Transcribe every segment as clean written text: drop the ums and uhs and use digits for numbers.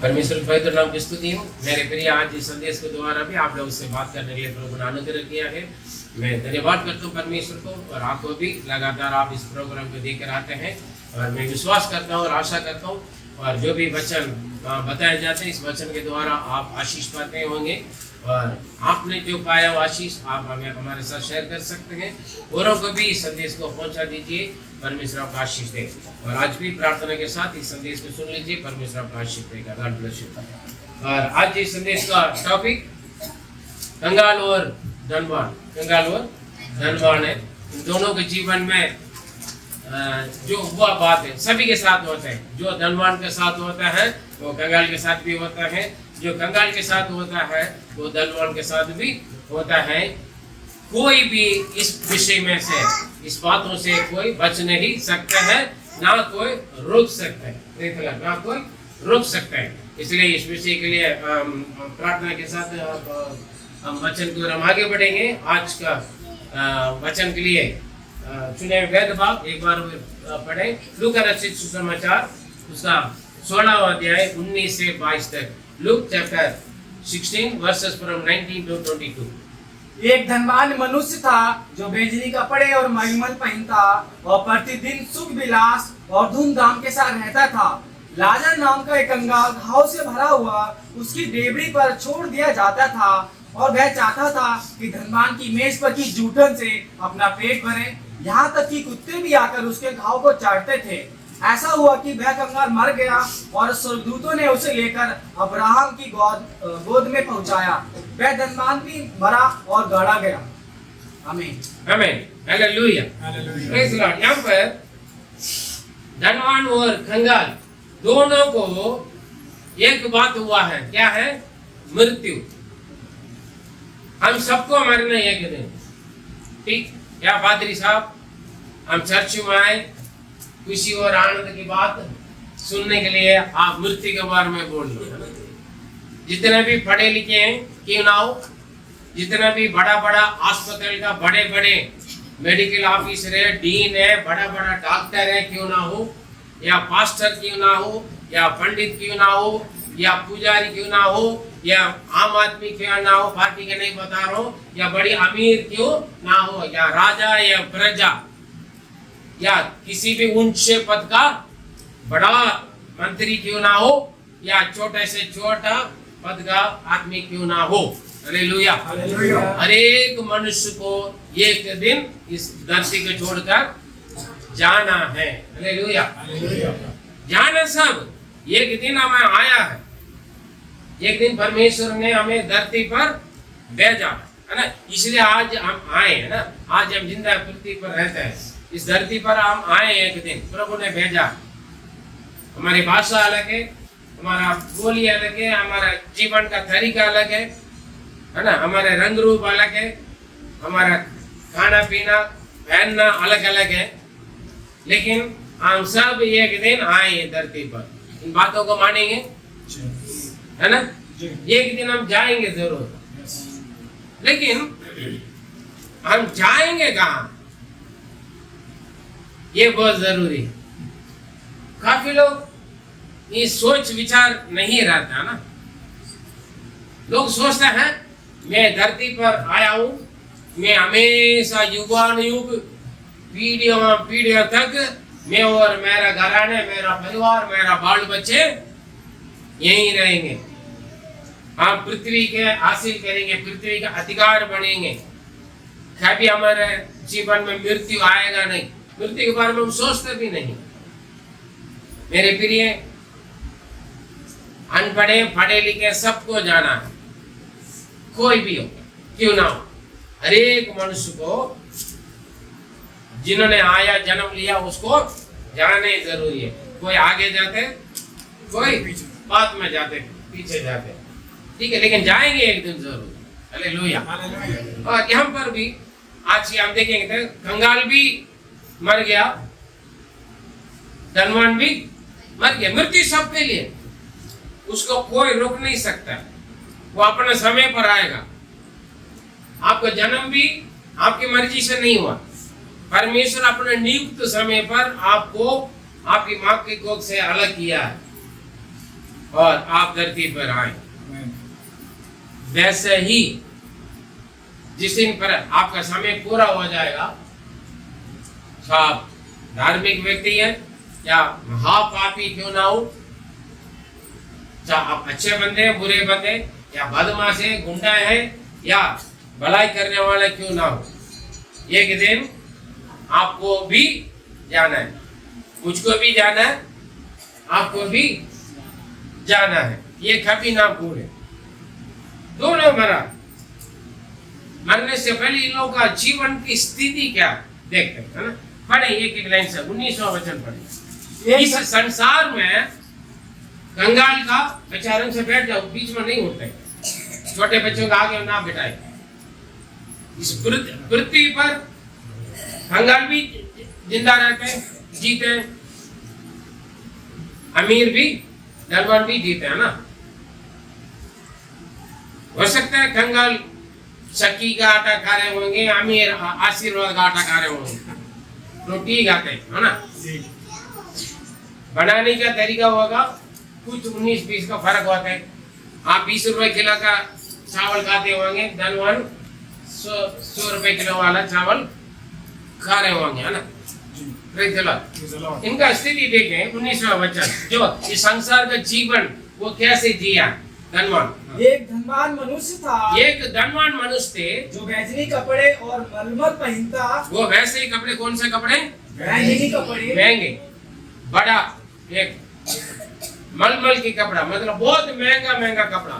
परमेश्वर के पवित्र नाम की स्तुति हो। मेरे प्रिय, आज इस संदेश के द्वारा भी आप लोगों से बात करने के लिए प्रभु ने अनुग्रह किया है। मैं धन्यवाद करता हूँ परमेश्वर को, और आपको भी लगातार आप इस प्रोग्राम को देकर आते हैं, और मैं विश्वास करता हूँ और आशा करता हूँ, और जो भी वचन बताए जाते हैं इस वचन के द्वारा आप आशीष पाते होंगे, और आपने जो पाया वो आशीष आप हमें हमारे साथ शेयर कर सकते हैं। औरों को भी इस संदेश को पहुंचा दीजिए, परमेश्वर आपको आशीष दे। और आज भी प्रार्थना के साथ इस संदेश को सुन लीजिए, परमेश्वर आपको आशीष देगा। God bless you. और आज इस संदेश का टॉपिक कंगाल और धनवान, कंगाल और धनवान है। इन दोनों के जीवन में जो हुआ बात है सभी के साथ होता है। जो धनवान के साथ होता है वो कंगाल के साथ भी होता है, जो कंगाल के साथ होता है वो धनवान के साथ भी होता है। कोई भी इस विषय में से, इस बातों से कोई बच नहीं सकता है, ना कोई रोक सकता है, ना कोई रोक सकता है। इसलिए इस विषय के लिए प्रार्थना के साथ हम वचन की ओर हम आगे बढ़ेंगे। आज का वचन के लिए चुने वेद भाग एक बार पढ़े। लूका रचित सुसमाचार उसका 16वां अध्याय 19 से 22 तक। Luke chapter 16 versus from 19 to 22। एक धनवान मनुष्य था जो बेजनी कपड़े और मलमल पहनता और प्रतिदिन सुख विलास और धूमधाम के साथ रहता था। लाजर नाम का एक कंगाल घाव से भरा हुआ उसकी डेबड़ी पर छोड़ दिया जाता था, और वह चाहता था कि धनवान की मेज पर की जूठन से अपना पेट भरे। यहाँ तक कि कुत्ते भी आकर उसके घाव को चाटते थे। ऐसा हुआ कि वह कंगाल मर गया और स्वर्गदूतों ने उसे लेकर अब्राहम की गोद में पहुंचाया। वह धनवान भी मरा और गाड़ा गया। आमीन आमीन, हालेलुया, प्रेज लॉर्ड। यहाँ पर धनवान और कंगाल दोनों को एक बात हुआ है, क्या है? मृत्यु। हम सबको मरना है एक दिन, ठीक? क्या पादरी साहब, हम चर्च में आए खुशी और आनंद की बात सुनने के लिए, आप मृत्यु के बारे में बोल लो। जितने भी पढ़े लिखे हैं क्यों ना हो, जितना भी बड़ा बड़ा अस्पताल का बड़े बड़े मेडिकल ऑफिसर है, डीन है, बड़ा बड़ा डॉक्टर है क्यों ना हो, या पास्टर क्यों ना हो, या पंडित क्यों ना हो, या पुजारी क्यों ना हो, या आम आदमी क्यों ना हो, पार्टी के नहीं बता रहा हूँ, या बड़ी अमीर क्यों ना हो, या राजा या प्रजा, या किसी भी ऊंचे पद का बड़ा मंत्री क्यों ना हो, या छोटे से छोटा पद का आदमी क्यों ना हो। हालेलुया। हर एक मनुष्य को एक दिन इस धरती को छोड़कर जाना है। हालेलुया। जाना सब एक दिन हमें आया है, एक दिन परमेश्वर ने हमें धरती पर भेजा है ना, इसलिए आज हम आए हैं ना, आज हम जिंदा पृथ्वी पर रहते हैं। इस धरती पर हम आए एक दिन, प्रभु ने भेजा। हमारी भाषा अलग है, हमारा बोली अलग है, हमारा जीवन का तरीका अलग है ना, हमारे रंग रूप अलग है, हमारा खाना पीना पहनना अलग अलग है, लेकिन हम सब एक दिन आए धरती पर। इन बातों को मानेंगे है ना, एक दिन हम जाएंगे जरूर, लेकिन हम जाएंगे कहाँ, ये बहुत जरूरी है। काफी लोग ये सोच विचार नहीं रहता ना। लोग सोचते हैं मैं धरती पर आया हूं, मैं हमेशा युगानुयुग पीढ़ियों तक मैं और मेरा घराने, मेरा परिवार, मेरा बाल बच्चे यहीं रहेंगे। हम पृथ्वी के हासिल करेंगे, पृथ्वी का अधिकार बनेंगे, कभी हमारे जीवन में मृत्यु आएगा नहीं। मृत्यु के बारे में हम सोचते भी नहीं। मेरे प्रिय, अनपढ़े पढ़े लिखे सबको जाना है, कोई भी हो क्यों ना हो। हर एक मनुष्य को जिन्होंने आया जन्म लिया उसको जाने जरूरी है। कोई आगे जाते, कोई बाद में जाते, पीछे जाते, ठीक है, लेकिन जाएंगे एक दिन जरूर। हालेलुया। और यहाँ पर भी आज हम देखेंगे तो कंगाल भी मर गया, धनवान भी मर गया। मृत्यु सबके लिए, उसको कोई रोक नहीं सकता, वो अपने समय पर आएगा। आपका जन्म भी आपकी मर्जी से नहीं हुआ, परमेश्वर अपने नियुक्त समय पर आपको आपकी माँ की गोद से अलग किया है। और आप धरती पर आए। वैसे ही जिस दिन पर आपका समय पूरा हो जाएगा, तो आप धार्मिक व्यक्ति है या महापापी क्यों ना हो, चाहे आप अच्छे बंदे हैं, बुरे बंदे या बदमाश है, गुंडा है या भलाई करने वाले क्यों ना हो, एक दिन आपको भी जाना है, मुझको भी जाना है, आपको भी जाना है। ये कभी ना भूले। दोनों मरने से पहले इन लोगों का जीवन की स्थिति क्या देखते हैं, है ना। पढ़े एक लाइन से 19वां वचन पढ़े। इस संसार में कंगाल का बेचारे से बैठ जाओ, बीच में नहीं होते, छोटे बच्चों का आगे ना बिठाए। इस पृथ्वी पर कंगाल भी जिंदा रहते हैं, जीते हैं, अमीर भी धनवान भी जीते हैं ना। हो सकता है कंगाल चक्की का आटा खा रहे होंगे, अमीर आशीर्वाद का आटा खा रहे होंगे, रोटी खाते हैं, है ना। बनाने का तरीका होगा कुछ 19-20 का फर्क होता है। आप 20 रुपए किलो का चावल खाते होंगे, धनवान 100 रुपए किलो वाला चावल खा रहे होंगे, है ना। इनका स्थिति देखें 19वां वचन, जो इस संसार का जीवन वो कैसे जिया। धनवान एक धनवान मनुष्य था, एक धनवान मनुष्य थे जो बैजनी कपड़े और मलमल पहनता। वो वैसे ही कपड़े, कौन से कपड़े? बैजनी कपड़े, महंगे, बड़ा एक मलमल की कपड़ा, मतलब बहुत महंगा महंगा कपड़ा,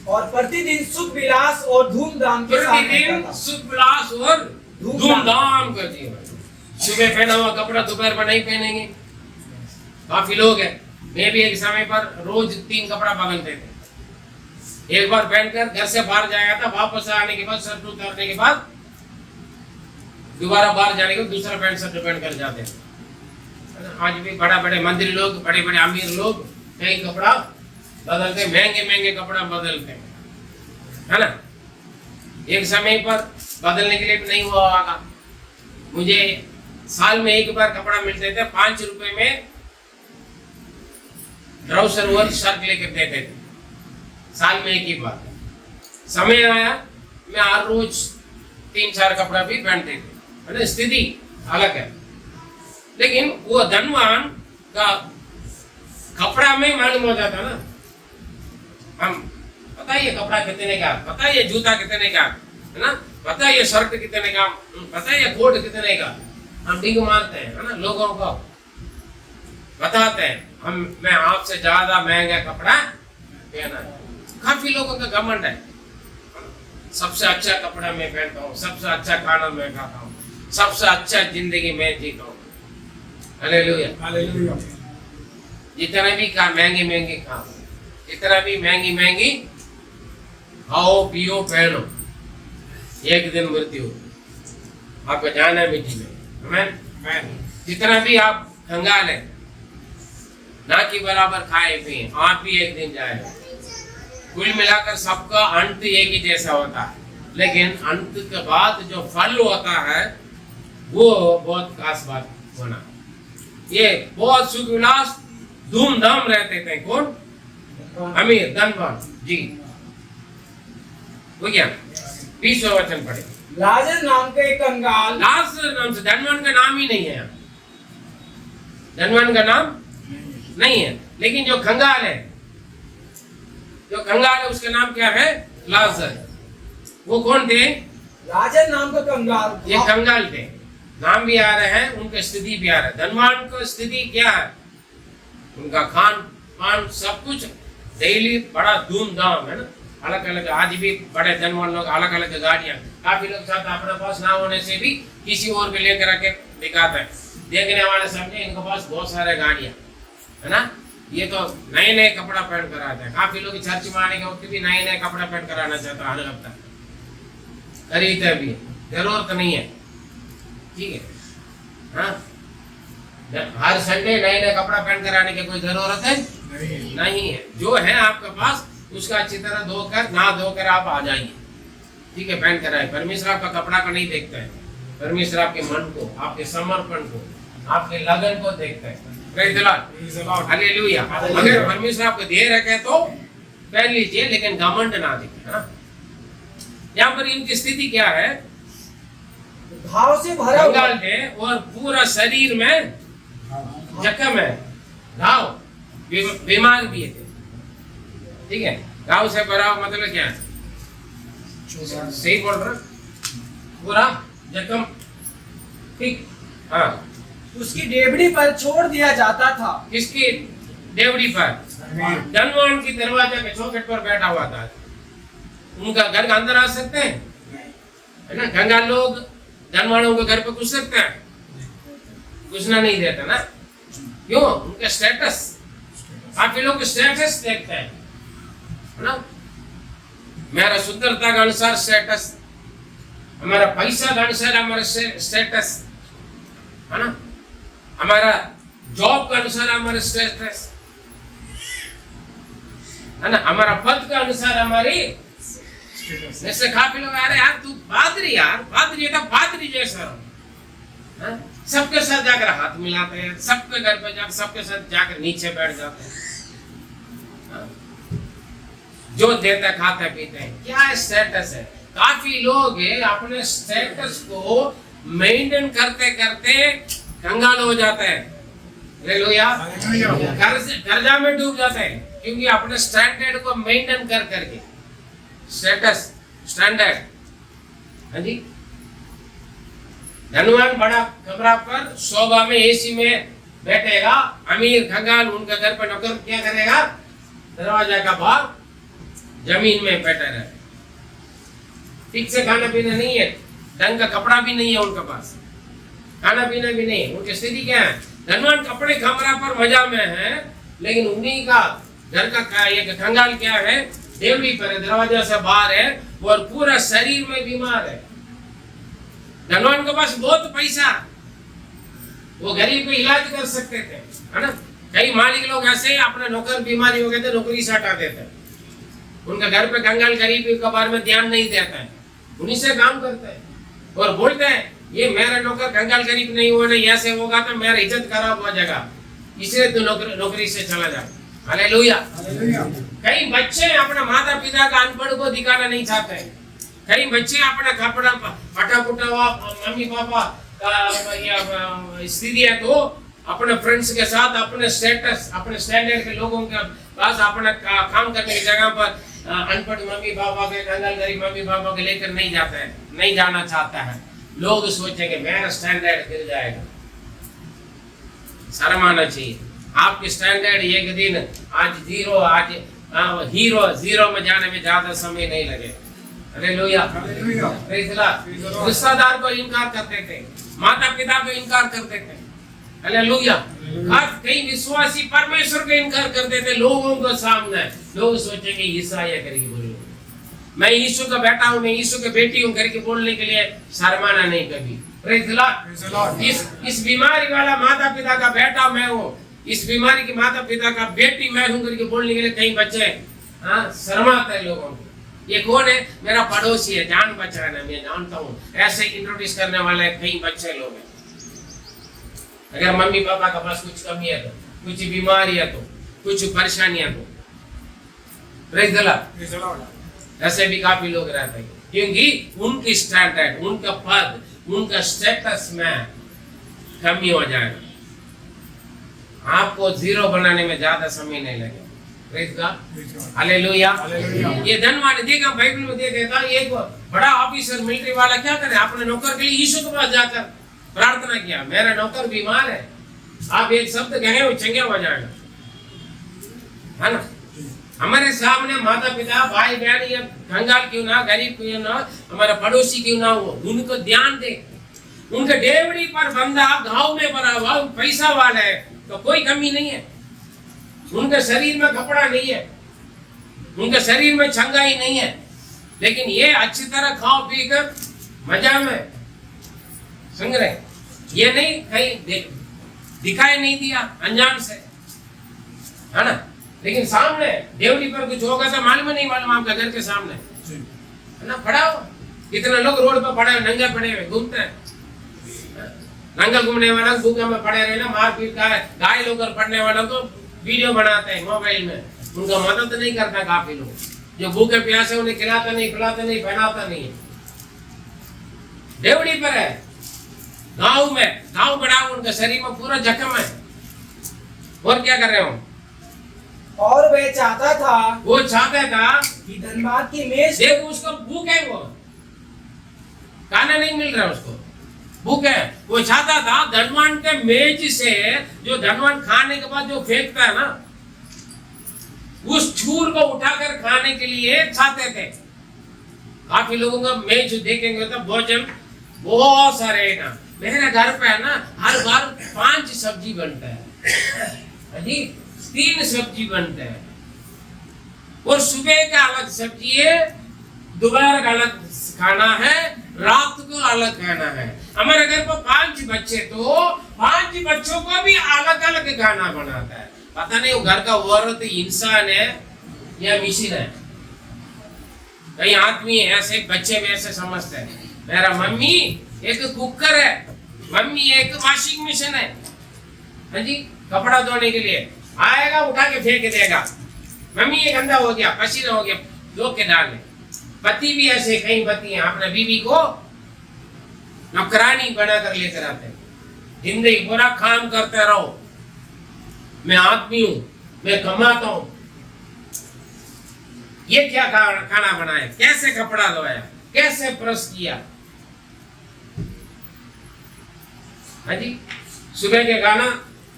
और प्रतिदिन सुख विलास और धूमधाम के साथ प्रतिदिन सुख विलास और धूमधाम का जीवन। सुबह पहना हुआ कपड़ा दोपहर पर नहीं पहनेंगे। काफी लोग हैं, मैं भी एक समय पर रोज 3 कपड़ा बदलते थे। एक बार पहनकर घर से बाहर जाएगा था, वापस आने के बाद शर्ट उतारने के बाद दोबारा बाहर जाने के बाद दूसरा पैंट शर्ट पहन कर जाते थे। आज भी बड़े मंदिर लोग, बड़े बड़े अमीर लोग कई कपड़ा बदलते, महंगे महंगे कपड़ा बदलते हैं, है ना। एक समय पर बदलने के लिए भी नहीं हुआ होगा। मुझे साल में एक बार कपड़ा मिलते थे, 5 रुपए में ट्राउजर और शर्ट लेकर देते थे, साल में एक ही बार। समय आया मैं हर रोज 3-4 कपड़ा भी पहनते थे, है ना। स्थिति अलग है, लेकिन वो धनवान का कपड़ा में मालूम हो जाता ना। हम पता है ये कपड़ा कितने का, पता है ये जूता कितने का, है ना, पता है ये शर्ट कितने का, पता है ये कोट कितने का। हम डिग मारते हैं, है ना, लोगों को बताते हैं मैं आपसे ज्यादा महंगा कपड़ा पहना है। काफी लोगों का घमंड है, सबसे अच्छा कपड़ा मैं पहनता हूँ, सबसे अच्छा खाना मैं खाता हूँ, सबसे अच्छा जिंदगी मैं जीता हूँ। Hallelujah, hallelujah. जितना भी महंगी महंगी खाओ, जितना भी महंगी महंगी खाओ पियो पहनो, एक दिन मृत्यु आपको जाना है मिट्टी में। आमीन। जितना भी आप कंगाल है, ना कि बराबर खाए पिए, आप भी एक दिन जाएगा। कुल मिलाकर सबका अंत एक ही जैसा होता है, लेकिन अंत के बाद जो फल होता है वो बहुत खास बात होना। ये बहुत सुख विलास धूमधाम रहते थे। कौन? अमीर धनवान जी। वो क्या 20वां वचन पढ़े। लाजर नाम का एक कंगाल, लाजर नाम से, धनवान का नाम ही नहीं है, धनवान का नाम नहीं है, लेकिन जो कंगाल है, जो कंगाल है उसका नाम क्या है? लाजर। वो कौन थे? लाजर नाम का कंगाल। ये कंगाल थे, नाम भी आ रहे हैं, उनकी स्थिति भी आ रहा है। धनवान की स्थिति क्या है? उनका खान पान सब कुछ डेली बड़ा धूमधाम, है ना। अलग अलग, आज भी बड़े धनवान लोग अलग अलग गाड़ियां, काफी लोग साथ अपने पास ना होने से भी किसी और पे लेकर आके दिखाते हैं, देखने वाले समझे इनके पास बहुत सारे गाड़ियां, है ना। ये तो नए नए कपड़ा पहन कर आते हैं। काफी लोग चर्च में आने के वक्त भी नए नए कपड़ा पहन कर आना चाहता है, हर हफ्ता खरीदते भी, जरूरत नहीं है, ठीक है। हाँ, हर संडे नए नए कपड़ा पहन कर आने की कोई जरूरत है नहीं है। जो है आपके पास उसका अच्छी तरह धोकर, ना धोकर आप आ जाइए, ठीक है, पहन कर आए। परमेश्वर आपका कपड़ा को नहीं देखता है, परमेश्वर आपके मन को, आपके समर्पण को, आपके लगन को देखता है। Praise the Lord, hallelujah. अगर परमेश्वर आपको दे रखे तो पहन लीजिए, लेकिन घमंड ना दिखे, है ना। यहाँ पर इनकी स्थिति क्या है, घाव से भरा हुआ कंगाल थे और पूरा शरीर में जख्म है, घाव, बीमार भी थे, ठीक है। घाव से भरा हुआ मतलब क्या है, सही बोल रहा, पूरा जख्म, ठीक, हाँ। उसकी डेवड़ी पर छोड़ दिया जाता था। किसकी डेवड़ी पर? धनवान की दरवाजा के चौखट पर बैठा हुआ था। उनका घर के अंदर आ सकते हैं, है ना। कंगाल लोग धनवानों के घर पे घुस सकते हैं? घुसना नहीं देता ना, क्यों? उनका स्टेटस, काफी लोग स्टेटस देखते हैं, है ना। मेरा सुंदरता के अनुसार स्टेटस, हमारा पैसा के अनुसार हमारा स्टेटस, है ना। हमारा जॉब के अनुसार हमारा स्टेटस, है ना। हमारा पद के अनुसार हमारी, जैसे काफी लोग, अरे यार तू पादरी, यार पादरी है तो पादरी जैसा, सबके साथ जाकर हाथ मिलाते हैं, सबके घर पे जाकर सबके साथ जाकर नीचे बैठ जाते हैं, जो देते खाते पीते हैं। क्या स्टेटस है? काफी लोग अपने स्टेटस को मेंटेन करते करते कंगाल हो जाते हैं, हालेलुया, कर्जा में डूब जाते हैं, क्योंकि अपने स्टैंडर्ड को मेंटेन कर करके, स्टेटस, स्टैंडर्ड, हाँ जी। धनवान बड़ा कमरा पर शोभा में एसी में बैठेगा, अमीर कंगाल उनका घर पर नौकर क्या करेगा, दरवाजा का बाहर जमीन में बैठा रहे। ठीक से खाना पीना नहीं है, ढंग का कपड़ा भी नहीं है उनके पास, खाना पीना भी नहीं। उनकी स्थिति क्या है? धनवान कपड़े कमरा पर मजा में है, लेकिन उन्हीं का घर का एक कंगाल क्या है, डेवड़ी पर है, दरवाजा से बाहर है और पूरा शरीर में बीमार है। धनवान के पास बहुत पैसा, वो गरीब को इलाज कर सकते थे, है ना। कई मालिक लोग ऐसे अपने नौकर बीमारी हो गए थे, नौकरी से हटा देते, उनका घर पे कंगाल गरीब के बारे में ध्यान नहीं देता है, उन्हीं से काम करते हैं और बोलते हैं ये मेरा नौकर कंगाल गरीब नहीं हुआ, नहीं ऐसे होगा तो मेरा इज्जत खराब हो जाएगा, इसलिए तू नौकरी से चला जा, हालेलुया। कई बच्चे अपने माता पिता का अनपढ़ को दिखाना नहीं चाहते हैं, कई बच्चे अपना कपड़ा फटा फुटा हुआ मम्मी पापा स्थिति है तो अपने फ्रेंड्स के साथ, अपने स्टेटस, अपने स्टैंडर्ड के लोगों के पास अपना काम करने की जगह पर अनपढ़ मम्मी पापा के, कंगाल गरीब मम्मी पापा के लेकर नहीं जाते हैं, नहीं जाना चाहता है। लोग सोचेंगे मेरा स्टैंडर्ड गिर जाएगा, शर्म आना चाहिए। आपके स्टैंडर्ड एक दिन आज जीरो, आज हीरो, जीरो में जाने में ज्यादा समय नहीं लगे, हालेलुया। रिश्तेदार को इनकार करते थे, माता पिता को इनकार करते थे, हालेलुया। कई विश्वासी परमेश्वर को इनकार करते थे लोगों को सामने। लोग सोचेंगे ईसाई करके बोलो, मैं यीशु का बेटा हूँ, मैं यीशु की बेटी हूँ करके बोलने के लिए शर्माना नहीं कभी, प्रेज़ द लॉर्ड। इस बीमारी वाला माता पिता का बेटा मैं हूँ, इस बीमारी की माता पिता का बेटी मैं हूँ करके बोलने के लिए कई बच्चे शर्माते हैं लोगों को। ये कौन है? मेरा पड़ोसी है, जान बचाना, मैं जानता हूँ, ऐसे इंट्रोड्यूस करने वाले कई बच्चे लोग हैं। अगर मम्मी पापा के पास कुछ कमी है तो, कुछ बीमारी है तो, कुछ परेशानी है तो, प्रेज़ द लॉर्ड, ऐसे भी काफी लोग रहते हैं, क्योंकि उनकी स्टैंडर्ड, उनका पद, उनका स्टेटस में कमी हो जाएगा। आपको जीरो बनाने में ज्यादा समय नहीं लगेगा, प्रेज़ गॉड, हालेलुया। ये धनवान देखा बाइबल में देखा, एक बड़ा ऑफिसर मिलिट्री वाला क्या करे, अपने नौकर के लिए यीशु के पास जाकर प्रार्थना किया, मेरा नौकर बीमार है, आप एक शब्द कहें वो चंगा हो जाएगा, है ना। हमारे सामने माता पिता, भाई बहन या कंगाल क्यों ना, गरीब क्यों ना, हमारा पड़ोसी क्यों ना हो, उनको ध्यान दे। उनके डेवड़ी पर बंदा घाव में भरा हुआ, पैसा वाला है तो कोई कमी नहीं है, उनके शरीर में कपड़ा नहीं है, उनके शरीर में छंगाई नहीं है, लेकिन ये अच्छी तरह खाओ पी कर मजा में संग रहे। ये नहीं कहीं दिखाई नहीं दिया अनजान से, है ना, लेकिन सामने देवड़ी पर कुछ होगा तो मालूम नहीं, मालूम आपका घर के सामने, है ना, पड़ा हो। इतना लोग रोड पर पड़े नंगे पड़े हुए घूमते हैं, नंगल घूमने वाला भूखे में पड़े रहना, मारपीट का घायल होकर पड़ने वाला को वीडियो बनाते हैं मोबाइल में, उनका मदद नहीं करता। काफी लोग जो भूखे प्यासे उन्हें खिलाता नहीं, पिलाता नहीं, पहनाता नहीं। देवड़ी पर है, गांव में, गांव बड़ा, उनका शरीर में पूरा जख्म है। और क्या कर रहे हो? और वह चाहता था, वो चाहता था कि धनबाद की मेज, देखो उसको भूख है, वो खाना नहीं मिल रहा उसको, भूख है। वो चाहता था धनवान के मेज से, जो धनवान खाने के बाद जो फेंकता है ना, उस चूर को उठाकर खाने के लिए चाहते थे। काफी लोगों का मेज देखेंगे तो भोजन बहुत सारे है ना। मेरे घर पे है ना, हर बार 5 सब्जी बनता है जी, 3 सब्जी बनते हैं, और सुबह का अलग सब्जी है, दोपहर का अलग खाना है, रात को अलग खाना है। हमारे घर पर 5 बच्चे, तो 5 बच्चों को भी अलग अलग खाना बनाता है। पता नहीं वो घर का औरत इंसान है या मशीन है। कई आदमी ऐसे, बच्चे भी ऐसे समझते हैं। मेरा मम्मी एक कुकर है, मम्मी एक वॉशिंग मशीन है, हाँ जी, कपड़ा धोने के लिए आएगा, उठा के फेंक देगा। मम्मी ये गंदा हो गया, पसीना हो गया, धो के डाल ले। पति भी ऐसे, कई पति हैं अपने बीवी को नौकरानी बनाकर लेकर आते हैं। जिंदगी पूरा काम करते रहो, मैं आदमी हूं, मैं कमाता हूं। ये क्या खाना बनाया, कैसे कपड़ा धोया, कैसे प्रेस किया, हाँ जी। सुबह के खाना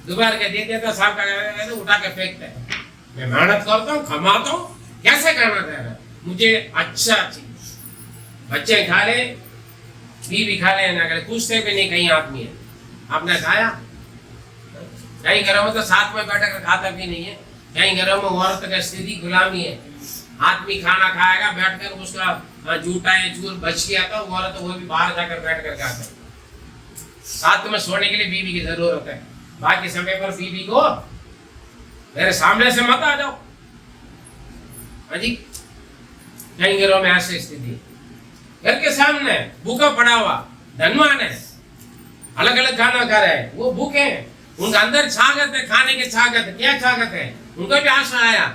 दोपहर के दे देता, शाम का उठा के फेंकते हैं। मैं मेहनत करता हूँ, कमाता हूँ, कैसे खाना दे रहा, मुझे अच्छा चीज, बच्चे खा ले, बीवी खा ले, ना करे, पूछते भी नहीं। कहीं आदमी है, आपने खाया? कई घरों में तो साथ में बैठ कर खाता भी नहीं है। कई घरों में औरत का स्थिति गुलामी है। आदमी खाना खाएगा बैठकर, उसका जूठा या चूर बच गया तो औरत वो भी बाहर जाकर बैठ कर खाता है। साथ में सोने के लिए बीवी की जरूरत है, बाकी समय पर बीवी को मेरे सामने से मत आ जाओ, हाँ जी। कई घरों में ऐसी स्थिति, घर के सामने भूखा पड़ा हुआ धनवान है, अलग अलग खाना खा रहे हैं, वो भूखे हैं, उनका अंदर छागत है, खाने के छागत, क्या छागत है, उनको भी आशा आया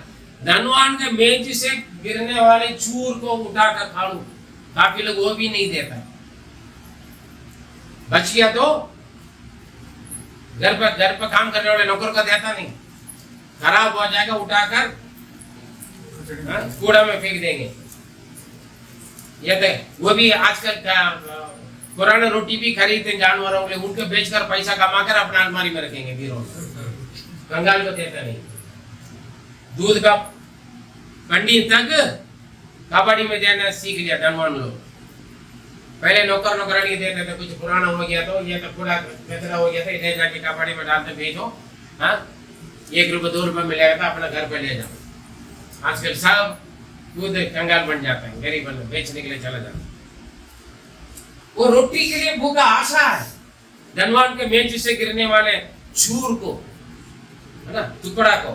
धनवान के मेज से गिरने वाले चूर को उठाकर खा लूं। काफी लोग वो भी नहीं देता, बच गया तो घर पर काम करने वाले नौकर का देता नहीं, खराब हो जाएगा, उठाकर कूड़ा में फेंक देंगे। ये तो वो भी आजकल पुराना रोटी भी खरीदते जानवरों के लिए, उनके बेचकर पैसा कमाकर अपना अलमारी में रखेंगे बीरों में, कंगाल को देता नहीं। दूध का कंडी तक कबाड़ी में देना सीख लिया धनवान लोग। पहले नौकर नौकरानी देते थे, कुछ पुराना हो गया तो ये तो पूरा कचरा हो गया था, इधर जाके कबाड़ी में डालते, भेजो, हाँ, 1 रुपये 2 रुपये मिलेगा था, अपना घर पे ले जाओ। आजकल सब दूध कंगाल बन जाता है, गरीब बन बेचने के लिए चला जाता है। वो रोटी के लिए भूखा आशा है, धनवान के मेज से गिरने वाले चूर को, है ना, टुकड़ा को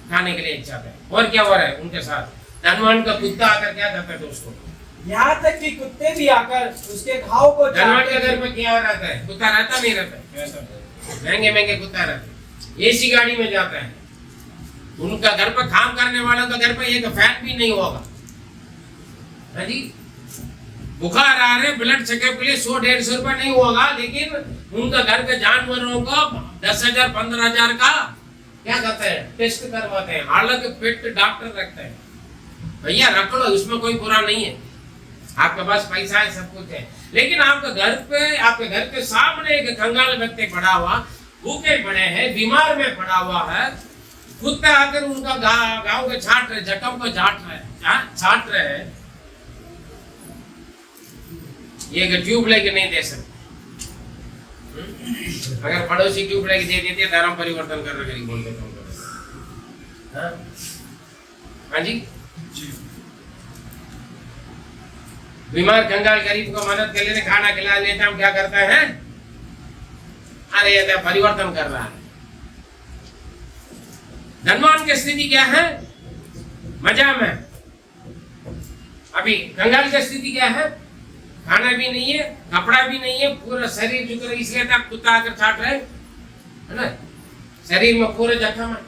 खाने के लिए इच्छा है। और क्या हो रहा है उनके साथ? धनवान का कुत्ता आकर क्या करता है दोस्तों, यहाँ तक कि कुत्ते भी आकर उसके घाव को, धनवान के घर में क्या रहता है, कुत्ता रहता नहीं रहता, महंगे महंगे कुत्ता रहते, एसी गाड़ी में जाता है। उनका घर पर काम करने वालों का घर पर एक फैन भी नहीं होगा, है जी। बुखार आ रहे, ब्लड चेकअप के लिए 100-150 रुपए नहीं होगा, लेकिन उनका घर के जानवरों को 10,000-15,000 का क्या कहते हैं, टेस्ट करवाते हैं, अलग पेट डॉक्टर रखते हैं। भैया रख लो, उसमें कोई बुरा नहीं है, आपके पास पैसा है, सब कुछ है, लेकिन आपके घर पे, आपके घर के सामने एक कंगाल व्यक्ति पड़ा हुआ, भूखे पड़े हैं, बीमार में पड़ा हुआ है, कुत्ते आकर उनका गाँव के छाट रहे, जख्म को छाट रहे हैं। ये ट्यूब लेके नहीं दे सकते। अगर पड़ोसी ट्यूब लेके दे देते, धर्म परिवर्तन करने के लिए बोल देता हूँ। हाँ जी, बीमार कंगाल गरीब को मदद कर लेते, खाना खिला लेते, हम क्या करते हैं, अरे ये तो परिवर्तन कर रहा है। धनवान की स्थिति क्या है, मजा में। अभी कंगाल की स्थिति क्या है, खाना भी नहीं है, कपड़ा भी नहीं है, पूरा शरीर जो इसलिए था कुत्ता आकर छाट रहे है ना, शरीर में पूरे जख्म है,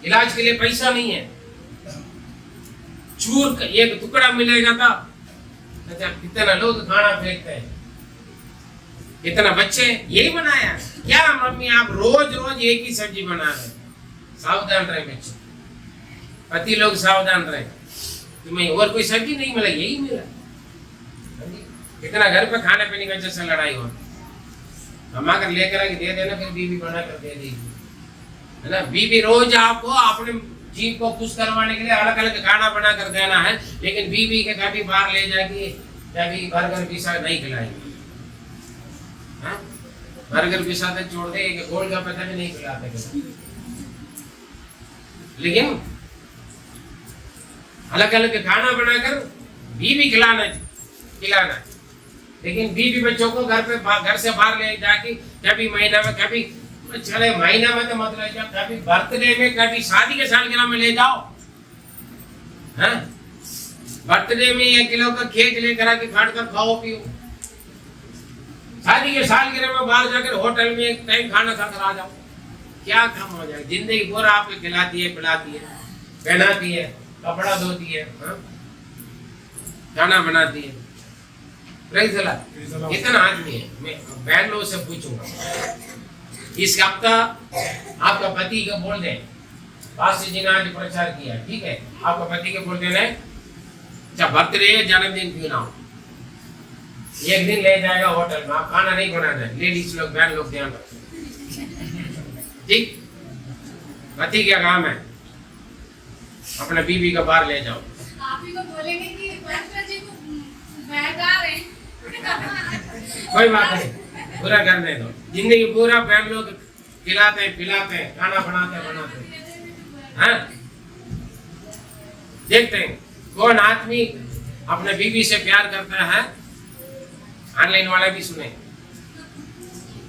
इलाज के लिए पैसा नहीं है, चूर का एक टुकड़ा मिलेगा था। अच्छा कितना लोग खाना फेंकते हैं, कितना बच्चे यही बनाया क्या मम्मी आप रोज रोज एक ही सब्जी बना रहे, सावधान रहे बच्चे, पति लोग सावधान रहे, तुम्हें और कोई सब्जी नहीं मिला, यही मिला। कितना घर पे खाने पीने की वजह से लड़ाई हो, हम आकर लेकर आके दे देना, फिर बीवी बना कर दे देगी, है ना। बीवी रोज आपको अपने जीव को खुश करवाने के लिए अलग अलग खाना बना कर देना है, लेकिन बीवी के कभी बाहर ले जाके कभी बर्गर पिज्जा नहीं खिलाएंगे, बर्गर पिज्जा तक छोड़ दे, गोलगप्पे तक नहीं खिलाते, लेकिन अलग अलग खाना बनाकर बीवी खिलाना, लेकिन बीवी बच्चों को घर से बाहर ले जाके कभी महीना में, कभी चले महीना में तो मत ले जाओ, कभी बर्थडे में, कभी शादी के सालगिरह में ले जाओ, हैं? बर्थडे में 1 किलो का केक लेकर आके काट कर खाओ पियो, शादी के सालगिरह में बाहर जाकर होटल में एक टाइम खाना खाकर आ जाओ, क्या कम हो जाए। जिंदगी पूरा आपको खिलाती है, पिलाती है, पहनाती है, कपड़ा धोती है, खाना बनाती है। कितना आदमी है, मैं बहन लोगों से पूछूंगा इस हफ्ता आपका पति को बोल दें, पास्टर जी ने आज प्रचार किया, ठीक है, आपका पति को बोल देना है बर्थडे जन्मदिन क्यों ना हो, एक दिन ले जाएगा होटल में, आप खाना नहीं बनाना है, लेडीज लोग बहन लोग ध्यान रखें, ठीक। पति क्या काम है, अपने बीवी को बाहर ले जाओ, आप ही को बोलेंगे कि पास्टर जी को बहका रहे हैं। कोई बात नहीं, पूरा करने दो, जिंदगी पूरा बहन लोग खिलाते हैं, पिलाते हैं, खाना बनाते हैं। देखते हैं कौन आदमी अपने बीवी से प्यार करता है। ऑनलाइन वाला भी सुने,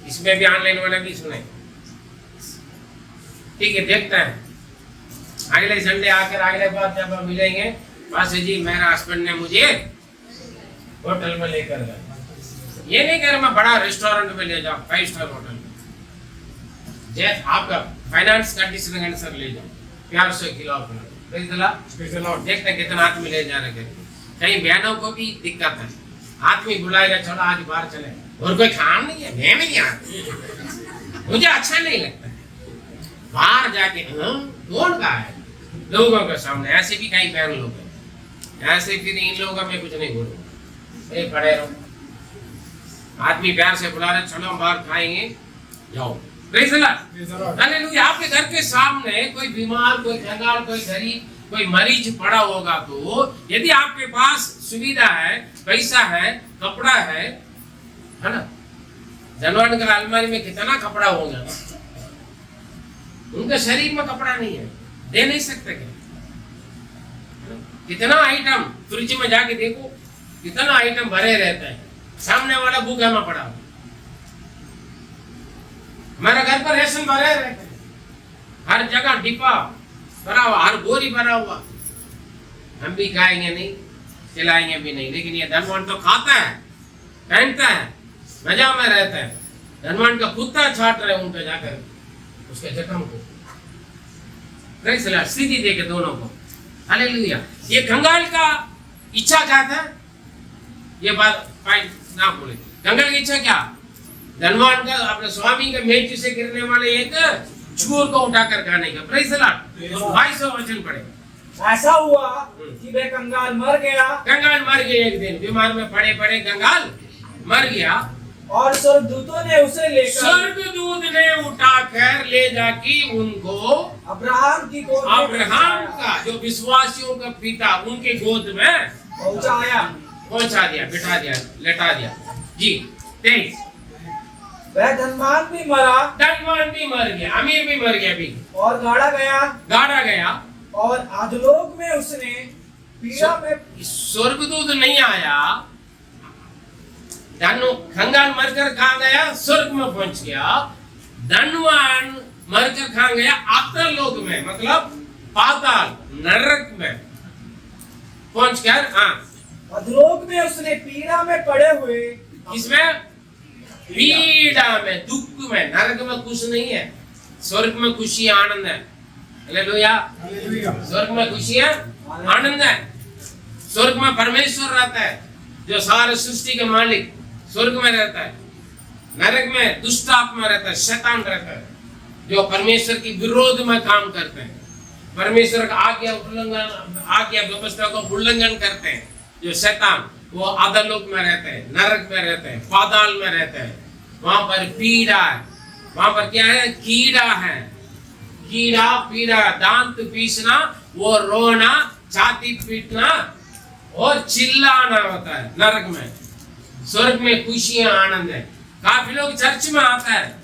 इसमें भी ऑनलाइन वाला भी सुने, ठीक है। देखते हैं अगले संडे आकर अगले बार जब हम मिलेंगे, पास्टर जी मेरा हस्बैंड ने मुझे होटल में लेकर गया, ये नहीं कह रहा मैं बड़ा रेस्टोरेंट में ले जाओ, 5 स्टार होटल में, जैसे आपका फाइनेंस कंडीशन के अनुसार ले जाओ, प्यार से खिलाओ पिलाओ। देखते हैं कितना आदमी ले जा रहे। कहीं बहनों को भी दिक्कत है, आदमी बुलाएगा चलो आज बाहर चले, और कोई काम नहीं है, मैं नहीं आता, मुझे अच्छा नहीं लगता बाहर जाके, कौन का है लोगों के सामने, ऐसे भी कई बहन लोग हैं, ऐसे फिर इन लोगों का मैं कुछ नहीं बोलूंगा, खड़े रहो, आदमी प्यार से बुला रहे चलो बाहर खाएंगे, जाओ। हालेलुया। आपके घर के सामने कोई बीमार, कोई कंगाल, कोई गरीब, कोई मरीज पड़ा होगा, तो यदि आपके पास सुविधा है, पैसा है, कपड़ा है ना, जनवान का अलमारी में कितना कपड़ा होगा, उनके शरीर में कपड़ा नहीं है, दे नहीं सकते क्या? कितना आइटम फ्रिज में जाके देखो, कितना आइटम भरे रहता है, सामने वाला भूखा में पड़ा, हमारे घर पर रेशन भरे रहते हैं, हर जगह डिब्बा भरा हुआ, हर बोरी भरा हुआ, हम भी खाएंगे नहीं, खिलाएंगे भी नहीं, लेकिन ये धनवान तो खाता है, पहनता है, मजा में रहता है। धनवान का कुत्ता छाट रहे उन पे जाकर उसके जख्म को, स्थिति देके दोनों को। हालेलुया। ये कंगाल का इच्छा क्या था, ये बात ना बोले, कंगाल की इच्छा क्या, धनवान का अपने स्वामी के मेज से गिरने वाले एक चूर को उठाकर खाने का। Praise the Lord. 22 वचन पढ़े। ऐसा हुआ कि वह कंगाल मर गया, कंगाल मर गया, एक दिन बीमार में पड़े पड़े कंगाल मर गया, और स्वर्गदूतों ने उसे लेकर, स्वर्गदूत ने उठाकर ले जाके उनको अब्राहम की गोद में, अब्राहम का जो विश्वासियों का पिता, उनके गोद में पहुंचा दिया, बिठा दिया, लेटा दिया। जी 23। वह धनवान भी मरा, धनवान भी मर गया, अमीर भी मर गया भी, और गाड़ा गया, और अधोलोक में उसने पीड़ा में, स्वर्गदूत नहीं आया, कंगाल मरकर कहाँ गया, स्वर्ग में पहुंच गया। धनवान मरकर कहाँ गया, आतर लोक में, मतलब पाताल नरक में पहुंचकर अधोलोक में उसने पीड़ा में पड़े हुए किसमें? पीड़ा में, दुख में। नरक में कुछ नहीं है, स्वर्ग में खुशी आनंद है। हालेलुया। स्वर्ग में खुशी है, आनंद है। स्वर्ग में परमेश्वर रहता है, जो सारे सृष्टि के मालिक स्वर्ग में रहता है। नरक में दुष्ट आत्मा रहता है, शैतान रहता है, जो परमेश्वर की विरोध में काम करते हैं, परमेश्वर का आज्ञा व्यवस्था को उल्लंघन करते हैं। जो शैतान, वो अधोलोक में रहते हैं, नरक में रहते हैं, पाताल में रहते हैं। वहां पर पीड़ा है, वहां पर क्या है? कीड़ा है। कीड़ा पीड़ा, दांत पीसना, वो रोना, छाती पीटना और चिल्लाना होता है नरक में। स्वर्ग में खुशियां आनंद है। काफी लोग चर्च में आता है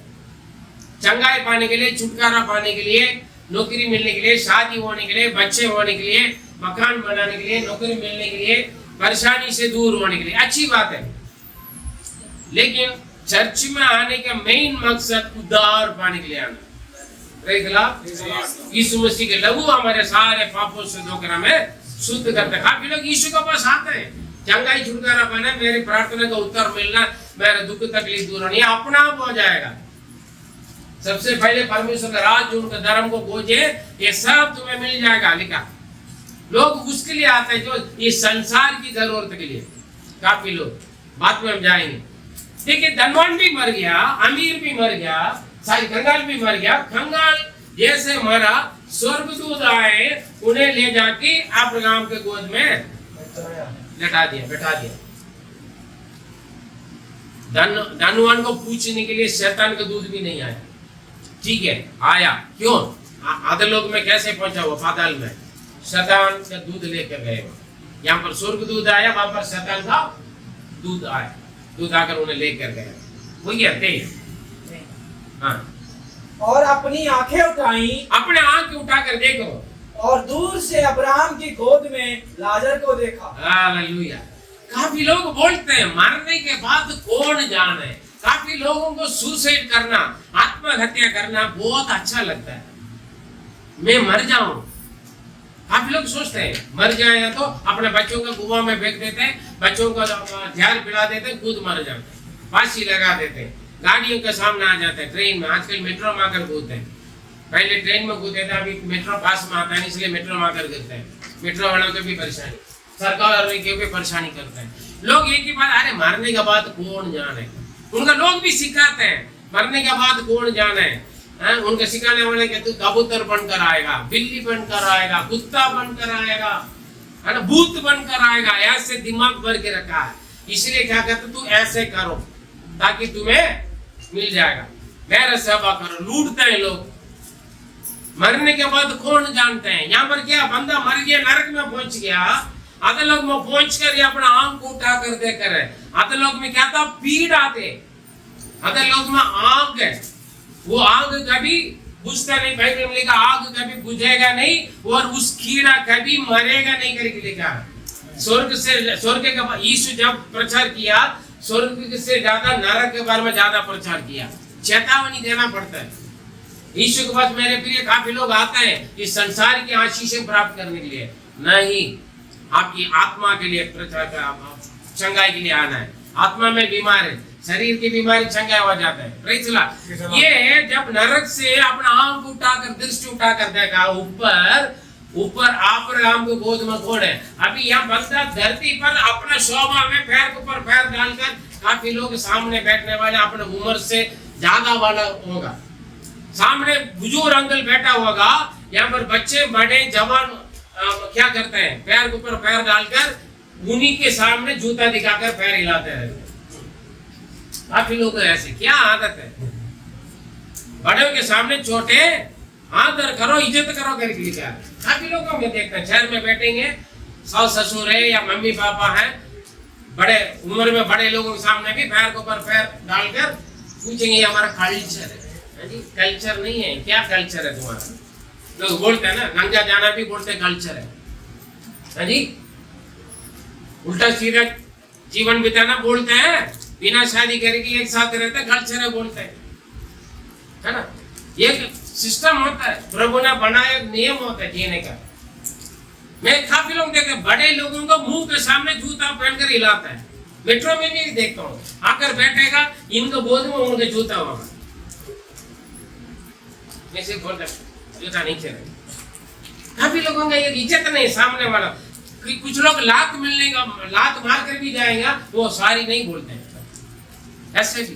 चंगाई पाने के लिए, छुटकारा पाने के लिए, नौकरी मिलने के लिए, शादी होने के लिए, बच्चे होने के लिए, मकान बनाने के लिए, नौकरी मिलने के लिए, परेशानी से दूर होने के लिए। अच्छी बात है, लेकिन चर्च में आने का मेन मकसद उद्धार पाने के लिए आना। यीशु मसीह के लहू हमारे सारे पापों से धोकर हमें शुद्ध करते। काफी लोग यीशु के पास आते हैं, चंगाई छुटकारा पाना, मेरी प्रार्थना का उत्तर मिलना, मेरा दुख तकलीफ दूर होनी, अपना आप हो जाएगा। सबसे पहले परमेश्वर का राज, उनका धर्म को खोजे, ये सब तुम्हें मिल जाएगा लिखा। लोग उसके लिए आते हैं जो इस संसार की जरूरत के लिए। काफी लोग, बाद में हम जाएंगे। देखिए, धनवान भी मर गया, अमीर भी मर गया, सारी कंगाल भी मर गया। कंगाल जैसे मरा, स्वर्गदूत आए, उन्हें ले जाके अब्राहम के गोद में बैठा दिया। धनवान को पूछने के लिए शैतान का दूध भी नहीं आया। ठीक है, आया क्यों? अधोलोक में कैसे पहुंचा? वो पाताल में शैतान का दूध लेकर गए। यहाँ पर स्वर्गदूत आया, वहां पर शैतान का दूध आया, दूध आकर उन्हें लेकर गया। हो गया तेज। हाँ, और अपनी आंखें उठाई, अपने आंख उठाकर देखो, और दूर से अब्राहम की गोद में लाजर को देखा। हालेलुया। काफी लोग बोलते हैं मरने के बाद कौन जाने। काफी लोगों को सुसाइड करना, आत्महत्या करना बहुत अच्छा लगता है। मैं मर जाऊं, काफी लोग सोचते हैं मर जाए तो अपने बच्चों को कुआं में फेंक देते हैं, बच्चों को झाड़ पिला देते हैं, खुद मर जाते हैं, फांसी लगा देते हैं, गाड़ियों के सामने आ जाते हैं, ट्रेन में। आजकल मेट्रो में आकर कूदते हैं, पहले ट्रेन में कूदते थे, अभी मेट्रो पास में आता है इसलिए मेट्रो में आकर गिरते हैं। मेट्रो वालों को भी परेशानी, सरकार की भी परेशानी करते हैं लोग। एक ही बात, अरे मरने के बाद कौन जाने। उनका लोग भी सिखाते हैं मरने के बाद कौन जाने। उनके सिखाने वाले के तू कबूतर बनकर आएगा, बिल्ली बनकर आएगा, कुत्ता बनकर आएगा, है ना, भूत बनकर आएगा। ऐसे दिमाग भर के रखा है, इसलिए क्या कहते तू ऐसे करो ताकि तुम्हें मिल जाएगा, मेरा सेवा करो। लूटते हैं लोग। मरने के बाद कौन जानते हैं। यहाँ पर क्या, बंदा मर गया, नरक में पहुंच गया, अधोलोक में पहुंच कर अपना आंख उठा कर देकर है। अधोलोक में क्या था? पीड़ा थे। अधोलोक में आग है, वो आग कभी बुझता नहीं। बाइबल में लिखा आग कभी बुझेगा नहीं और उस कीड़ा कभी मरेगा नहीं करके लिखा है। स्वर्ग का यीशु जब प्रचार किया, स्वर्ग से ज्यादा नरक के बारे में ज्यादा प्रचार किया। चेतावनी देना पड़ता है। यीशु के पास मेरे प्रिय काफी लोग आते हैं इस संसार की आशीषें प्राप्त करने के लिए नहीं, आपकी आत्मा के लिए प्रचार का, चंगाई के लिए आना है। आत्मा में बीमार है, शरीर की बीमारी चंगाई हो जाता है। Praise Lord. ये जब नरक से अपना आंख उठाकर, दृष्टि उठाकर देखा ऊपर अब्राहम के गोद में कौन है। अभी यहाँ बंदा धरती पर अपना शोभा में पैर के ऊपर पैर डालकर, काफी लोग सामने बैठने वाले अपने उम्र से ज्यादा वाला होगा, सामने बुजुर्ग अंकल बैठा होगा। यहाँ पर बच्चे बड़े जवान क्या करते हैं, पैर के ऊपर पैर डालकर उन्हीं के सामने जूता दिखाकर पैर हिलाते रहते हैं। काफी लोग ऐसे, क्या आदत है, बड़ों के सामने छोटे आदर करो, इज्जत करो करके लिखा है। काफी लोगों में देखते हैं, शहर में बैठेंगे, सास ससुर है या मम्मी पापा है, बड़े उम्र में बड़े लोगों के सामने भी पैर के ऊपर पैर डालकर पूछेंगे हमारा कल्चर है। जी कल्चर नहीं है, क्या कल्चर है तुम्हारा? लोग बोलते हैं ना, नंगा जाना भी बोलते हैं कल्चर है जी। उल्टा सीधा जीवन बिताना बोलते हैं, बिना शादी करके एक साथ रहते हैं, कल्चर है बोलते हैं, है ना। एक सिस्टम होता है, प्रभु ने बनाया नियम होता है जीने का। मैं काफी लोग देखे बड़े लोगों को मुंह के सामने जूता पहनकर हिलाता है। मेट्रो में भी देखता हूँ, आकर बैठेगा, इनको गोद में उनके जूता होगा। मैं सिर्फ बोलता जूता नहीं चलेगा। काफी लोगों का ये इज्जत नहीं सामने वाला। कुछ लोग लात मिलने का लात मार कर भी जाएगा वो सारी नहीं बोलते हैं। ऐसे भी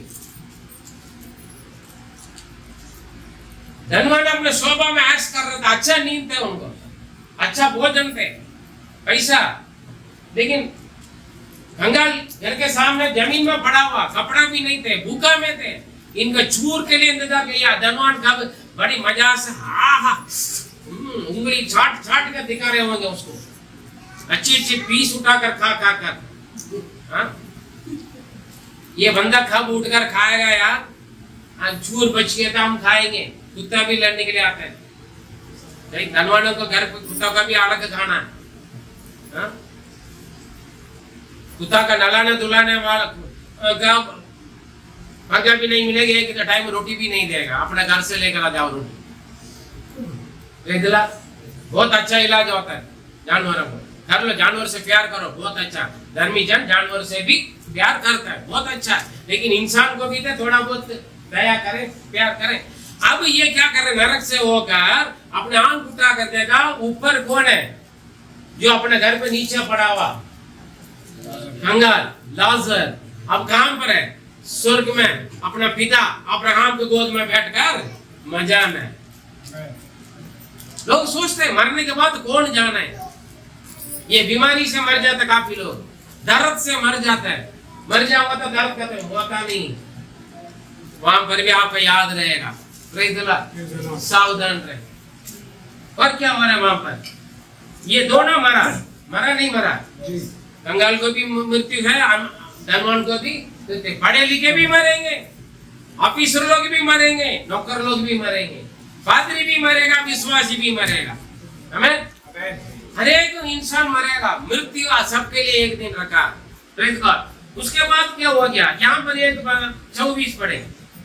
धनवान अपने शोभा में ऐश कर रहा था, अच्छा नींद थे उनको, अच्छा भोजन थे, पैसा, लेकिन कंगाल घर के सामने जमीन में पड़ा हुआ, कपड़ा भी नहीं थे, भूखा में थे। इनका चूर के लिए इंतजार किया। धनवान का बड़ी मजा से उंगली छाट छाट कर दिखा रहे होंगे उसको, अच्छी अच्छी पीस उठाकर खा खा कर। हाँ? ये बंदा कब उठकर खाएगा यार? आज चूर बच गया था, हम खाएंगे। कुत्ता भी लड़ने के लिए आता है। नहीं, धनवानों को घर पे कुत्ता का भी अलग खाना है। हाँ? कुत्ता का नलाने धुलाने वाला भाग्य भी नहीं मिलेगा, एक टाइम रोटी भी नहीं देगा, अपने घर से लेकर आ जाओ रोटी। बहुत अच्छा इलाज होता है जानवरों को। कर लो, जानवर से प्यार करो, बहुत अच्छा। धर्मी जन जानवर से भी प्यार करता है, बहुत अच्छा है। लेकिन इंसान को भी थोड़ा बहुत दया करें, प्यार करें। अब ये क्या करे, नरक से होकर अपने आंख उठा कर देखा, ऊपर कौन है जो अपने घर पे नीचे पड़ा हुआ? कंगाल लाजर। अब कहां पर है? स्वर्ग में, अपना पिता अब्राहम के गोद में बैठकर मजा में। लोग सोचते हैं मरने के बाद कौन जाना है। ये बीमारी से मर जाता, काफी लोग दर्द से मर जाता है। मर जाओगा तो दर्द खत्म होता नहीं, वहां पर भी आपको याद रहेगा। सावधान रहे। और क्या हो रहा है वहां पर? ये दोनों मरा नहीं मरा। कंगाल को भी मृत्यु है, धनवान को भी। पढ़े लिखे भी मरेंगे, ऑफिसर लोग भी मरेंगे, नौकर लोग भी मरेंगे, पादरी भी मरेगा, विश्वासी भी मरेगा। हमें हर एक इंसान मरेगा। मृत्यु सबके लिए एक दिन रखा। उसके बाद क्या हो गया? यहाँ पर 1:24 पढ़े।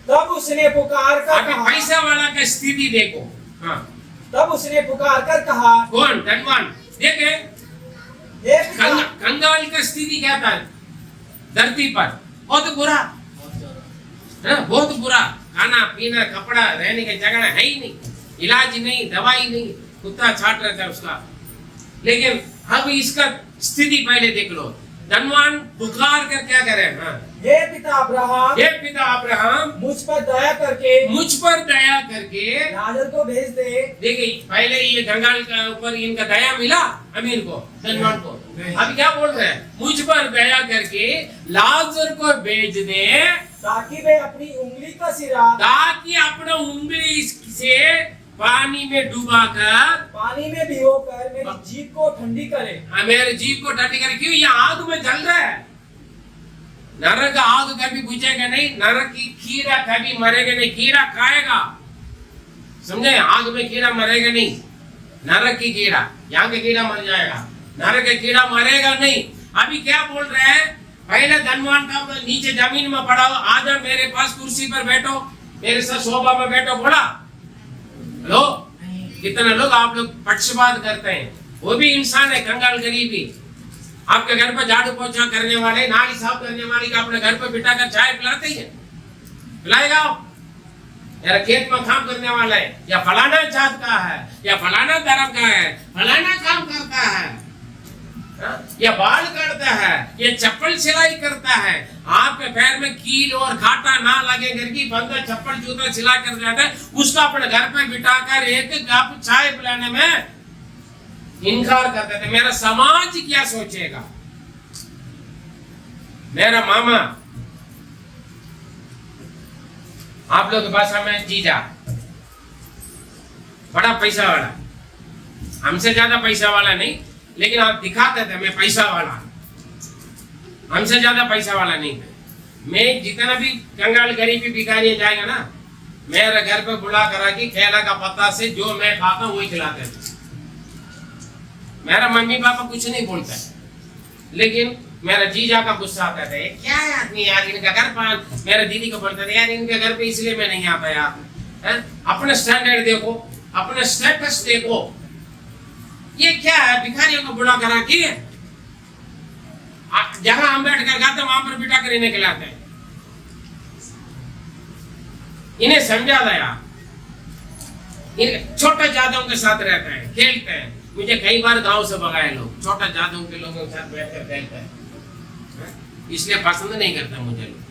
तब उसने पुकार कर कहा, पैसा वाला का स्थिति देखो। हाँ। तब उसने पुकार कर कहा, कौन? धनवान। देखे कंगाल का स्थिति क्या था धरती पर? बहुत बुरा है, बहुत बुरा। खाना पीना कपड़ा रहने की जगह है ही नहीं, इलाज नहीं, दवाई नहीं, कुत्ता छाट रहा था उसका। लेकिन अब इसका स्थिति पहले देख लो। धनवान पुकार कर क्या करे? हाँ। हे पिता अब्राहम, मुझ पर दया करके लाजर को भेज दे। देखिए पहले ये कंगाल के ऊपर इनका दया मिला, अमीर को, धनवान को। अब क्या बोल रहे हैं? मुझ पर दया करके लाजर को भेज दे, ताकि वे अपनी उंगली का सिरा, ताकि अपना उंगली से पानी में डुबाकर, पानी में भिगोकर मेरी जीभ को ठंडी करे। मेरे जीभ को ठंडी करे। क्यों? ये आग में जल रहा है। नरक का आग कभी बुझेगा नहीं, नरक की कीड़ा कभी मरेगा नहीं। कीड़ा खाएगा, समझे? आग में कीड़ा मरेगा नहीं, नरक की कीड़ा। यहाँ के कीड़ा मर जाएगा, नरक का कीड़ा मरेगा नहीं। अभी क्या बोल रहे हैं? पहले धनवान का नीचे जमीन में पड़ा हो, आजा मेरे पास कुर्सी पर बैठो, मेरे साथ शोभा में बैठो। बोला? हेलो, कितना लोग आप लोग पक्षपात करते हैं। वो भी इंसान है, कंगाल गरीबी। आपके घर पर झाड़ू पोछा करने वाले, नाली साफ करने वाले का अपने घर पर बिठा कर चाय पिलाते ही है, पिलाएगा? यार खेत में काम करने वाला है, या फलाना जात का है, या फलाना धर्म का है, फलाना काम करता है, या बाल काटता है, या चप्पल सिलाई करता है। आपके पैर में कील और घाटा ना लगे करके बंदा चप्पल जूता सिला कर जाता है, उसका अपने घर पे बिठाकर एक कप चाय पिलाने में इनकार करते थे। मेरा समाज क्या सोचेगा? मेरा मामा, आप लोग की भाषा में जीजा, बड़ा पैसा वाला, हमसे ज्यादा पैसा वाला नहीं, लेकिन आप दिखाते थे मैं पैसा वाला, हमसे ज्यादा पैसा वाला नहीं थे। मैं जितना भी कंगाल गरीबी भिखारी जाएगा ना, मेरे घर पे बुला करा के केला का पत्ता से जो मैं खाता हूँ वही खिलाते थे। मेरा मम्मी पापा कुछ नहीं बोलता, लेकिन मेरा जीजा का गुस्सा आता था, क्या है आदमी यार, इनका घर पर। मेरे दीदी को बोलता था, यार इनके घर पे इसलिए मैं नहीं आता यार। अपना स्टैंडर्ड देखो, अपना स्टेटस देखो। ये क्या है, भिखारियों को बुला करा के जहां हम बैठ कर गाते वहां पर बिठा कर इन्हें खिलाते हैं। इन्हें समझा दया, छोटे जादुओं के साथ रहते हैं, खेलते हैं। मुझे कई बार गांव से भगाए लोग, छोटे जादुओं के लोगों के साथ बैठकर खेलते हैं, इसलिए पसंद नहीं करते मुझे लोग।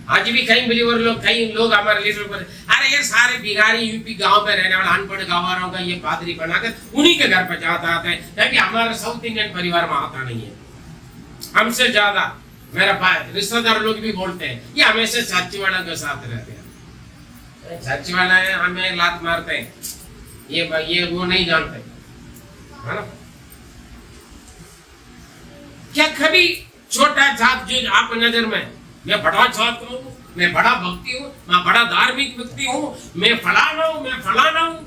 आज भी कई बिलीवर लोग, कई लोग हमारे लीडर पर, अरे ये सारे भिखारी यूपी गांव में रहने वाले अनपढ़ गंवारों का ये पादरी बनाकर उन्हीं के घर पर जाता आता है, ताकि हमारे साउथ इंडियन परिवार में आता नहीं है। हमसे ज्यादा मेरा रिश्तेदार लोग भी बोलते हैं ये हमेशा चाची वाला के साथ रहते हैं, चाची वाला है हमें लात मारते हैं, ये वो नहीं जानते, है ना। क्या कभी छोटा जात जो आप नजर में, मैं बड़ा जात हूँ, मैं बड़ा भक्ति हूँ, मैं बड़ा धार्मिक व्यक्ति हूँ, मैं फलाना हूँ।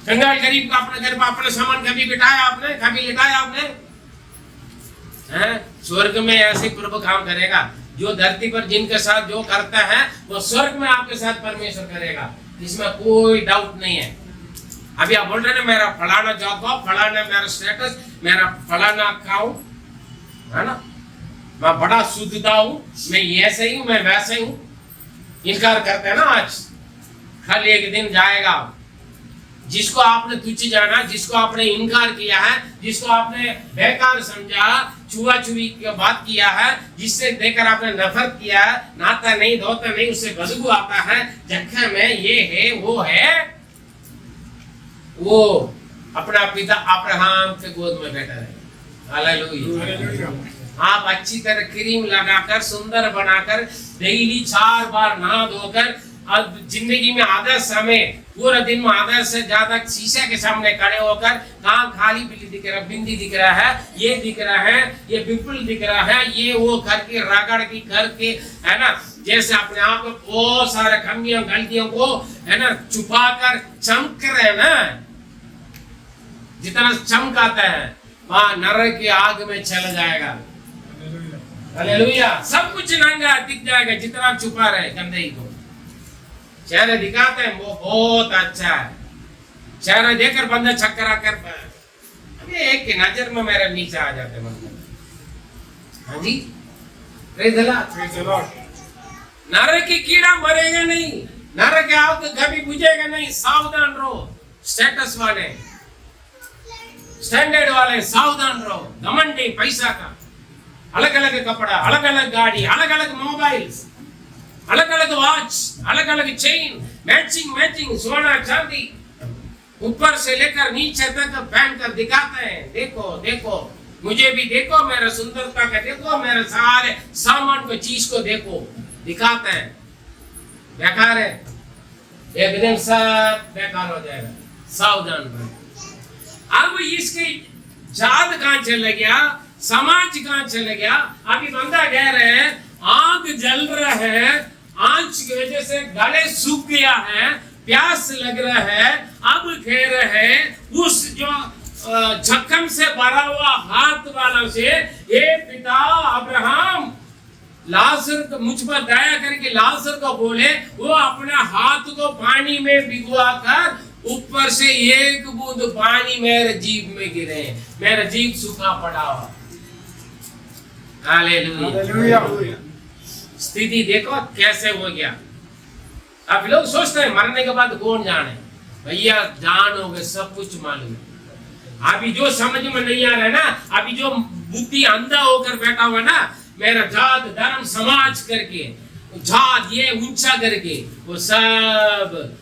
कंगाल गरीब का अपने घर पर अपने सामान कभी बिठाया आपने, कभी लिटाया आपने? स्वर्ग में ऐसे प्रभु काम करेगा, जो धरती पर जिनके साथ जो करता है वो स्वर्ग में आपके साथ परमेश्वर करेगा, इसमें कोई डाउट नहीं है। अभी आप बोल रहे हैं मेरा फलाना जॉब, फलाना मेरा स्टेटस, मेरा फलाना अकाउंट, है ना, मैं बड़ा शुद्धता हूं, मैं ऐसे ही हूं, मैं वैसे ही हूं, इनकार करते हैं ना। आज कल एक दिन जाएगा, जिसको आपने तुच्छ जाना, जिसको आपने इनकार किया है, जिसको आपने बेकार समझा, छुआ छुई की बात किया है, जिससे देखकर आपने नफरत किया, नाता नहीं धोता नहीं, उससे बदबू आता है, जख्म में ये है वो है, वो अपना पिता अब्राहम के गोद में बैठा है। हालेलुया। आप अच्छी तरह क्रीम लगाकर सुंदर बनाकर डेली 4 बार नहा धोकर, अब जिंदगी में आधा समय पूरा दिन में आधा से ज्यादा शीशे के सामने खड़े होकर काम खाली पीली दिख रहा, बिंदी दिख रहा है, ये दिख रहा है, ये पिंपल दिख रहा है, ये वो करके रगड़ की करके, है ना, जैसे अपने आप को बहुत सारे कमियों गलतियों को, है ना, छुपा कर चमक रहे ना, जितना चमकाता है वहां नरक की आग में चला जाएगा। हालेलुया। सब कुछ नंगा दिख जाएगा जितना छुपा रहे गंदगी को। चेहरे दिखाते हैं वो बहुत अच्छा है, चेहरा देखकर बंदा चक्करा कर, अभी एक की नजर में मेरे नीचे आ जाते मन में। हाँ जी, प्रेज़ द लॉर्ड। नरक की कीड़ा मरेगा नहीं, नरक की आग कभी बुझेगा नहीं, सावधान रहो। स्टेटस वाले, स्टैंडर्ड वाले सावधान रहो। घमंडी पैसा का, अलग अलग कपड़ा, अलग अलग गाड़ी, अलग अलग मोबाइल, अलग अलग वॉच, अलग अलग चेन, मैचिंग सोना चांदी, ऊपर से लेकर नीचे तक पहन कर दिखाते हैं, देखो मुझे भी देखो, मेरा सुंदरता का देखो, मेरे सारे सामान को, चीज को देखो, दिखाते हैं। बेकार है, एक दिन सब बेकार हो जाएगा, सावधान रहो। अब इसके जात कहां चले गया, समाज कहां चले गया। अभी बंदा कह रहे हैं आग जल रहा है, आंच की वजह से गले सूख गया है, प्यास लग रहा है, अब कह रहे हैं उस जो जख्म से भरा हुआ हाथ वालों से, हे पिता अब्राहम, लाजर को मुझ पर दया करके लाजर को बोले वो अपना हाथ को पानी में भिगवा कर ऊपर से एक बूंद पानी मेरे जीभ में गिरे, मेरा जीभ सूखा पड़ा हुआ। हालेलुया। स्थिति देखो कैसे हो गया। अब लोग सोचते हैं मरने के बाद कौन जाने, भैया जान हो गए, सब कुछ मालूम है। अभी जो समझ में नहीं आ रहा है ना, अभी जो बुद्धि अंधा होकर बैठा हुआ ना, मेरा जात धर्म समाज करके, जात ये ऊंचा करके, वो सब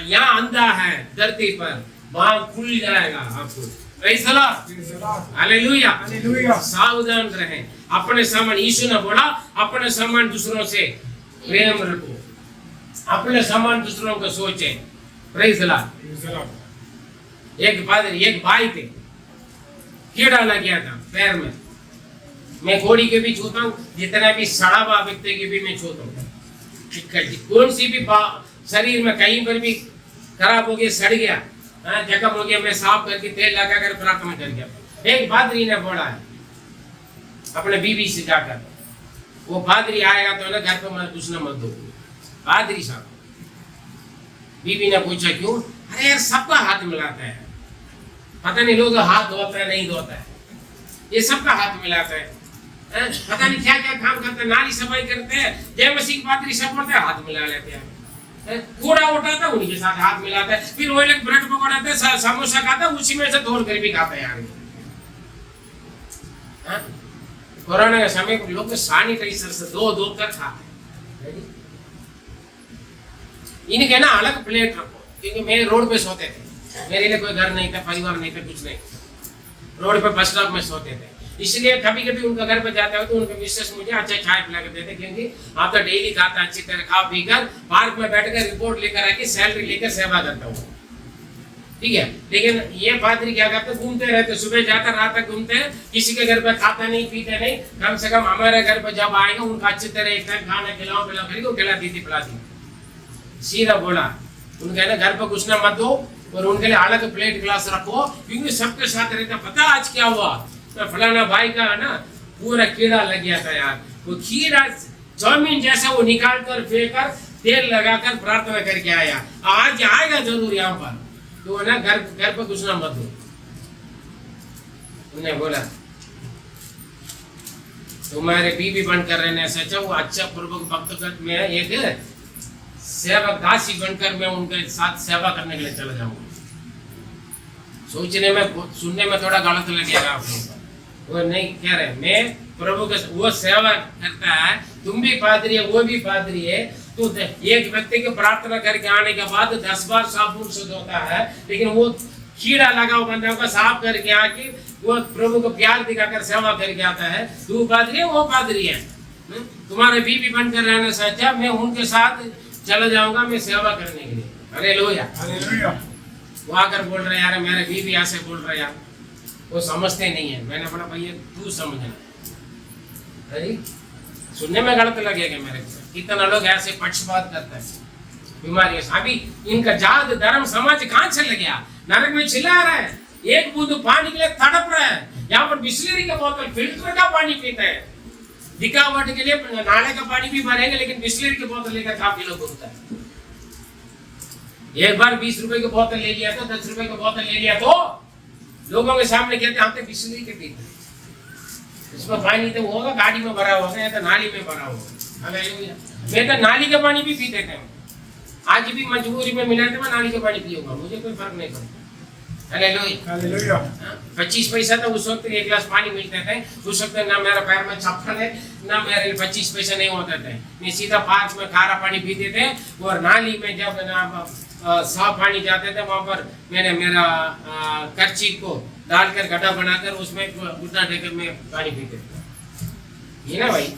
यहाँ अंधा है धरती पर, वहां खुल जाएगा आपको। Praise the Lord. हालेलुया। सावधान रहें। अपने समान, यीशु ने बोला अपने समान दूसरों से प्रेम रखो, अपने समान दूसरों को सोचे। Praise the Lord. एक भाई थे, कीड़ा लग गया था पैर में। मैं घोड़ी के भी छूता हूँ, जितना भी सड़ा हुआ व्यक्ति के भी मैं छूता हूँ। कौन सी भी शरीर में कहीं पर भी खराब हो गया, सड़ गया, जख्म हो गया, मैं साफ करके तेल लगा कर प्रार्थना कर गया। एक पादरी ने बोला है अपने बीवी से जाकर, वो पादरी आएगा तो ना घर पर मत घुसना मत दो। पादरी साहब, बीवी ने पूछा क्यों? अरे यार सबका हाथ मिलाता है, पता नहीं लोग हाथ धोता है नहीं धोता है, ये सबका हाथ मिलाता है। पता नहीं क्या क्या काम करते हैं, नाली सफाई करते हैं, जय मसीह पादरी सब पढ़ते हैं, हाथ मिला लेते हैं। कूड़ा उठाता है उन्हीं के साथ हाथ मिलाता है, फिर वही लोग ब्रेड पकौड़ाते हैं, समोसा खाता है, उसी में से तोड़ कर भी खाता है यार। कोरोना के समय लोग सैनिटाइजर से दो कर खाते हैं। इनके ना अलग प्लेट रखो, क्योंकि मैं रोड पे सोते थे, मेरे लिए कोई घर नहीं था, परिवार नहीं था, कुछ नहीं, रोड पे बस स्टॉप में सोते थे, इसलिए कभी कभी उनका घर पे जाता है तो उनके मिसेस मुझे अच्छा चाय पिला के देते, क्योंकि आप तो डेली खाता अच्छी तरह खा पी कर पार्क में बैठकर रिपोर्ट लेकर आके सैलरी लेकर सेवा करता हूँ, ठीक है। लेकिन ये पादरी क्या करते, घूमते रहते, सुबह जाकर रात तक घूमते हैं, किसी के घर पे खाता नहीं पीते नहीं, कम से कम हमारे घर पे जब आएगा उनका अच्छी तरह एक टाइम खाना खिलाओ पिलाओ करेंगे, खिलाती थी पिलाती, सीधा बोला। उनके ना घर पे कुछ ना मत दो और उनके लिए अलग प्लेट गिलास रखो, क्योंकि सबके साथ रहता। पता आज क्या हुआ, तो फलाना भाई का ना पूरा कीड़ा लग गया था यार, वो कीड़ा चाउमीन जैसा वो निकाल कर फेंक कर तेल लगाकर प्रार्थना करके आया, आज आएगा जरूर यहाँ पर, तो ना घर पर कुछ ना मत दो। उन्हें बोला तुम्हारे बीबी बनकर रहने से अच्छा वो अच्छा पूर्वक भक्त में एक सेवक दासी बनकर मैं उनके साथ सेवा करने के लिए चला जाऊंगा। सोचने में सुनने में थोड़ा गलत लगेगा आप लोगों को, वो नहीं कह रहे, मैं प्रभु के वो सेवा करता है, तुम भी पादरी है वो भी पादरी है, तो एक व्यक्ति की प्रार्थना करके आने के बाद 10 बार साबुन से धोता है, लेकिन वो कीड़ा लगा हुआ बंदा का साफ करके आके वो प्रभु को प्यार दिखाकर सेवा करके आता है। तू पादरी है वो पादरी है, तुम्हारे बीबी बनकर रहने से अच्छा मैं उनके साथ चला जाऊंगा मैं सेवा करने के लिए। Hallelujah hallelujah. वो आकर बोल रहे यार मेरे बीबी ऐसे बोल रहे यार, वो समझते नहीं है। मैंने बोला भैया तू समझना, अरे सुनने में गलत लगेगा मेरे को, कितना लोग ऐसे पक्षपात करते हैं बीमारियों से। अभी इनका जात धर्म समाज कहां चल गया, नरक में चिल्ला रहा है, एक बूंद पानी के लिए तड़प रहा है, यहाँ पर बिस्लरी का बोतल फिल्टर का पानी पीते हैं, दिखावट के लिए नाले का पानी भी भरेंगे लेकिन बिस्लरी की बोतल लेकर काफी लोग घूमता है। एक बार 20 रुपए की बोतल ले लिया तो 10 रुपए की बोतल ले लिया तो लोगों के सामने कहते हम तो बिस्लरी के पीते, इसमें पानी तो होगा गाड़ी में भरा होगा या तो नाली में भरा होगा। मैं तो नाली का पानी भी पीते थे, आज भी मजबूरी में मिला तो मैं नाली का पानी पीऊंगा, मुझे कोई फर्क नहीं पड़ता। हालेलुया। 25 पैसा तो उस वक्त 1 गिलास पानी मिलते थे, उस वक्त ना मेरा पैर में चप्पल है ना मेरे 25 पैसे नहीं होते थे, मैं सीधा पार्क में खारा पानी पीते थे और नाली में जब ना साफ पानी जाते थे वहां पर मैंने मेरा कर्ची को डालकर गड्ढा बनाकर उसमें घुटना देकर मैं पानी पीते थे। ये ना भाई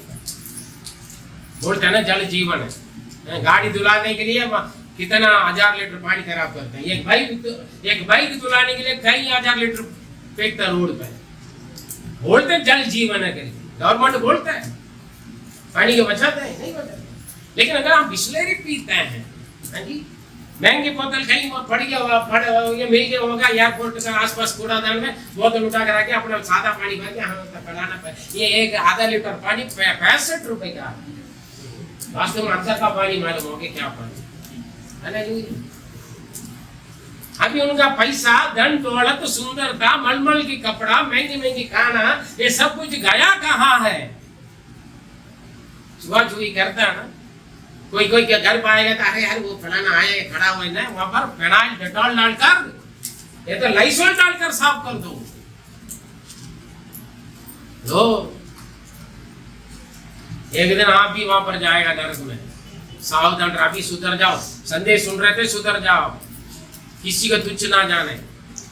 बोलते हैं ना जल जीवन है, गाड़ी धुलाने के लिए कितना 1000 लीटर पानी खराब करते हैं, एक बाइक धुलाने के लिए कई 1000 लीटर फेंकता रोड पे। बोलते हैं जल जीवन है करके, गवर्नमेंट बोलता है पानी को बचाते हैं, नहीं बचाते। लेकिन अगर हम बिस्लरी पीते हैं, हाँ जी, महंगी बोतल कहीं पड़ गया ये मिल गया होगा एयरपोर्ट का आसपास कूड़ादान में, बोतल उठा कर आके अपना सादा पानी भर के हमें पड़ाना पाए, ये एक आधा लीटर पानी 65 रुपए का, वास्तव में अंदर का पानी मालूम हो गया क्या पानी। अभी उनका पैसा धन दौलत सुंदरता मलमल की कपड़ा महंगी महंगी खाना ये सब कुछ गया कहाँ है। छुआ छुई करता है ना, कोई कोई के घर पाएगा तो अरे यार वो फलाना आया खड़ा हुआ है ना, वहां पर फिनाइल डेटॉल डालकर ये तो लाइसोल डालकर साफ कर दो। एक दिन आप भी वहां पर जाएगा नरक में, सावधान अभी सुधर जाओ, संदेश सुन रहे थे सुधर जाओ, किसी को तुच्छ ना जाने।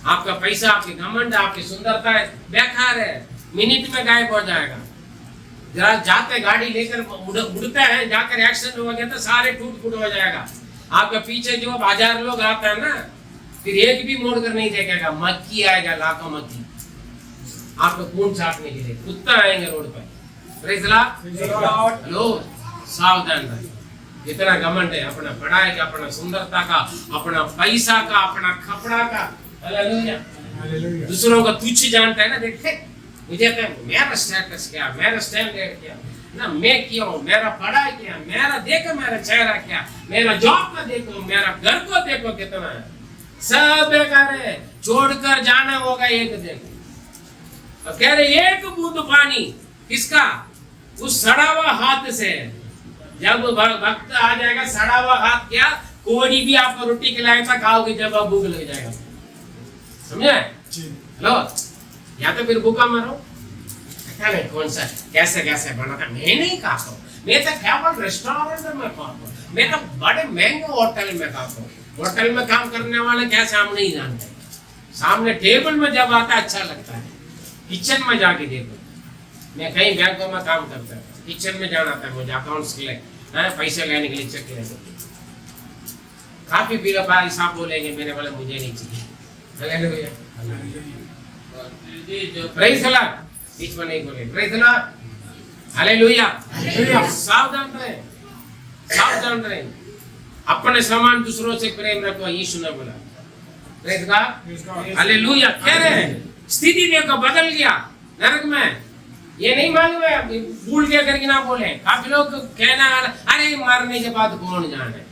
आपका पैसा आपके घमंड आपकी सुंदरता है बेकार है, मिनट में गायब हो जाएगा। जरा जाते गाड़ी लेकर उड़ते हैं, जाकर एक्सीडेंट हो गया तो सारे टूट फूट हो जाएगा। आपके पीछे जो 1000 लोग आते हैं ना, फिर एक भी मोड़ कर नहीं देखेगा, मक्खी आएगा लाखों मक्खी आपको खून छाटने के लिए, कुत्ता आएंगे रोड पर। Praise Lord. लो सावधान रहे, कितना घमंड है अपना पढ़ाई का, अपना सुंदरता का, अपना पैसा का, अपना कपड़ा का। हालेलुया। दूसरों का तुच्छ जानता है ना, देखते मुझे मेरा स्टेटस क्या, मेरा स्टैंडर्ड क्या ना, मैं क्या हूँ, मेरा पढ़ाई क्या, मेरा देखो मेरा चेहरा क्या, मेरा जॉब का देखो, मेरा घर को देखो कितना है। सब बेकार है, छोड़कर जाना होगा एक दिन। अब कह रहे एक बूंद पानी किसका? उस सड़ा हुआ हाथ से। जब वक्त आ जाएगा, सड़ा हुआ हाथ क्या, कोई भी आपको रोटी खिलाएगा खाओगे जब आप भूख लग जाएगा, समझे? लो, या तो फिर भूखा मरो। पता नहीं कौन सा कैसे कैसे बना था, मैं नहीं खाता हूँ। मैं तो केवल रेस्टोरेंट में खाता हूँ, मैं तो बड़े महंगे होटल में खाता हूँ। होटल में काम करने वाले क्या सामने ही जानते हैं, सामने टेबल में जब आता है अच्छा लगता है। किचन में जाके देखो, मैं कई बैंकों में काम करता हूँ, किचन में जाना था मुझे अकाउंट्स के लिए, पैसे लेने के लिए, चेक लेने के लिए। काफी पी लो भाई साहब बोलेंगे, मेरे वाले मुझे नहीं चाहिए। Hallelujah, praise the Lord. बीच में नहीं बोले प्रेज़ द लॉर्ड, हालेलुया। सावधान रहे, सावधान रहे, अपने समान दूसरों से प्रेम रखो, यीशु ने बोला। Praise God, hallelujah. कह रहे हैं स्थिति देखो बदल गया नरक में, ये नहीं मालूम है, भूल गया करके ना बोले। काफी लोग कहना अरे मरने के बाद कौन जाने,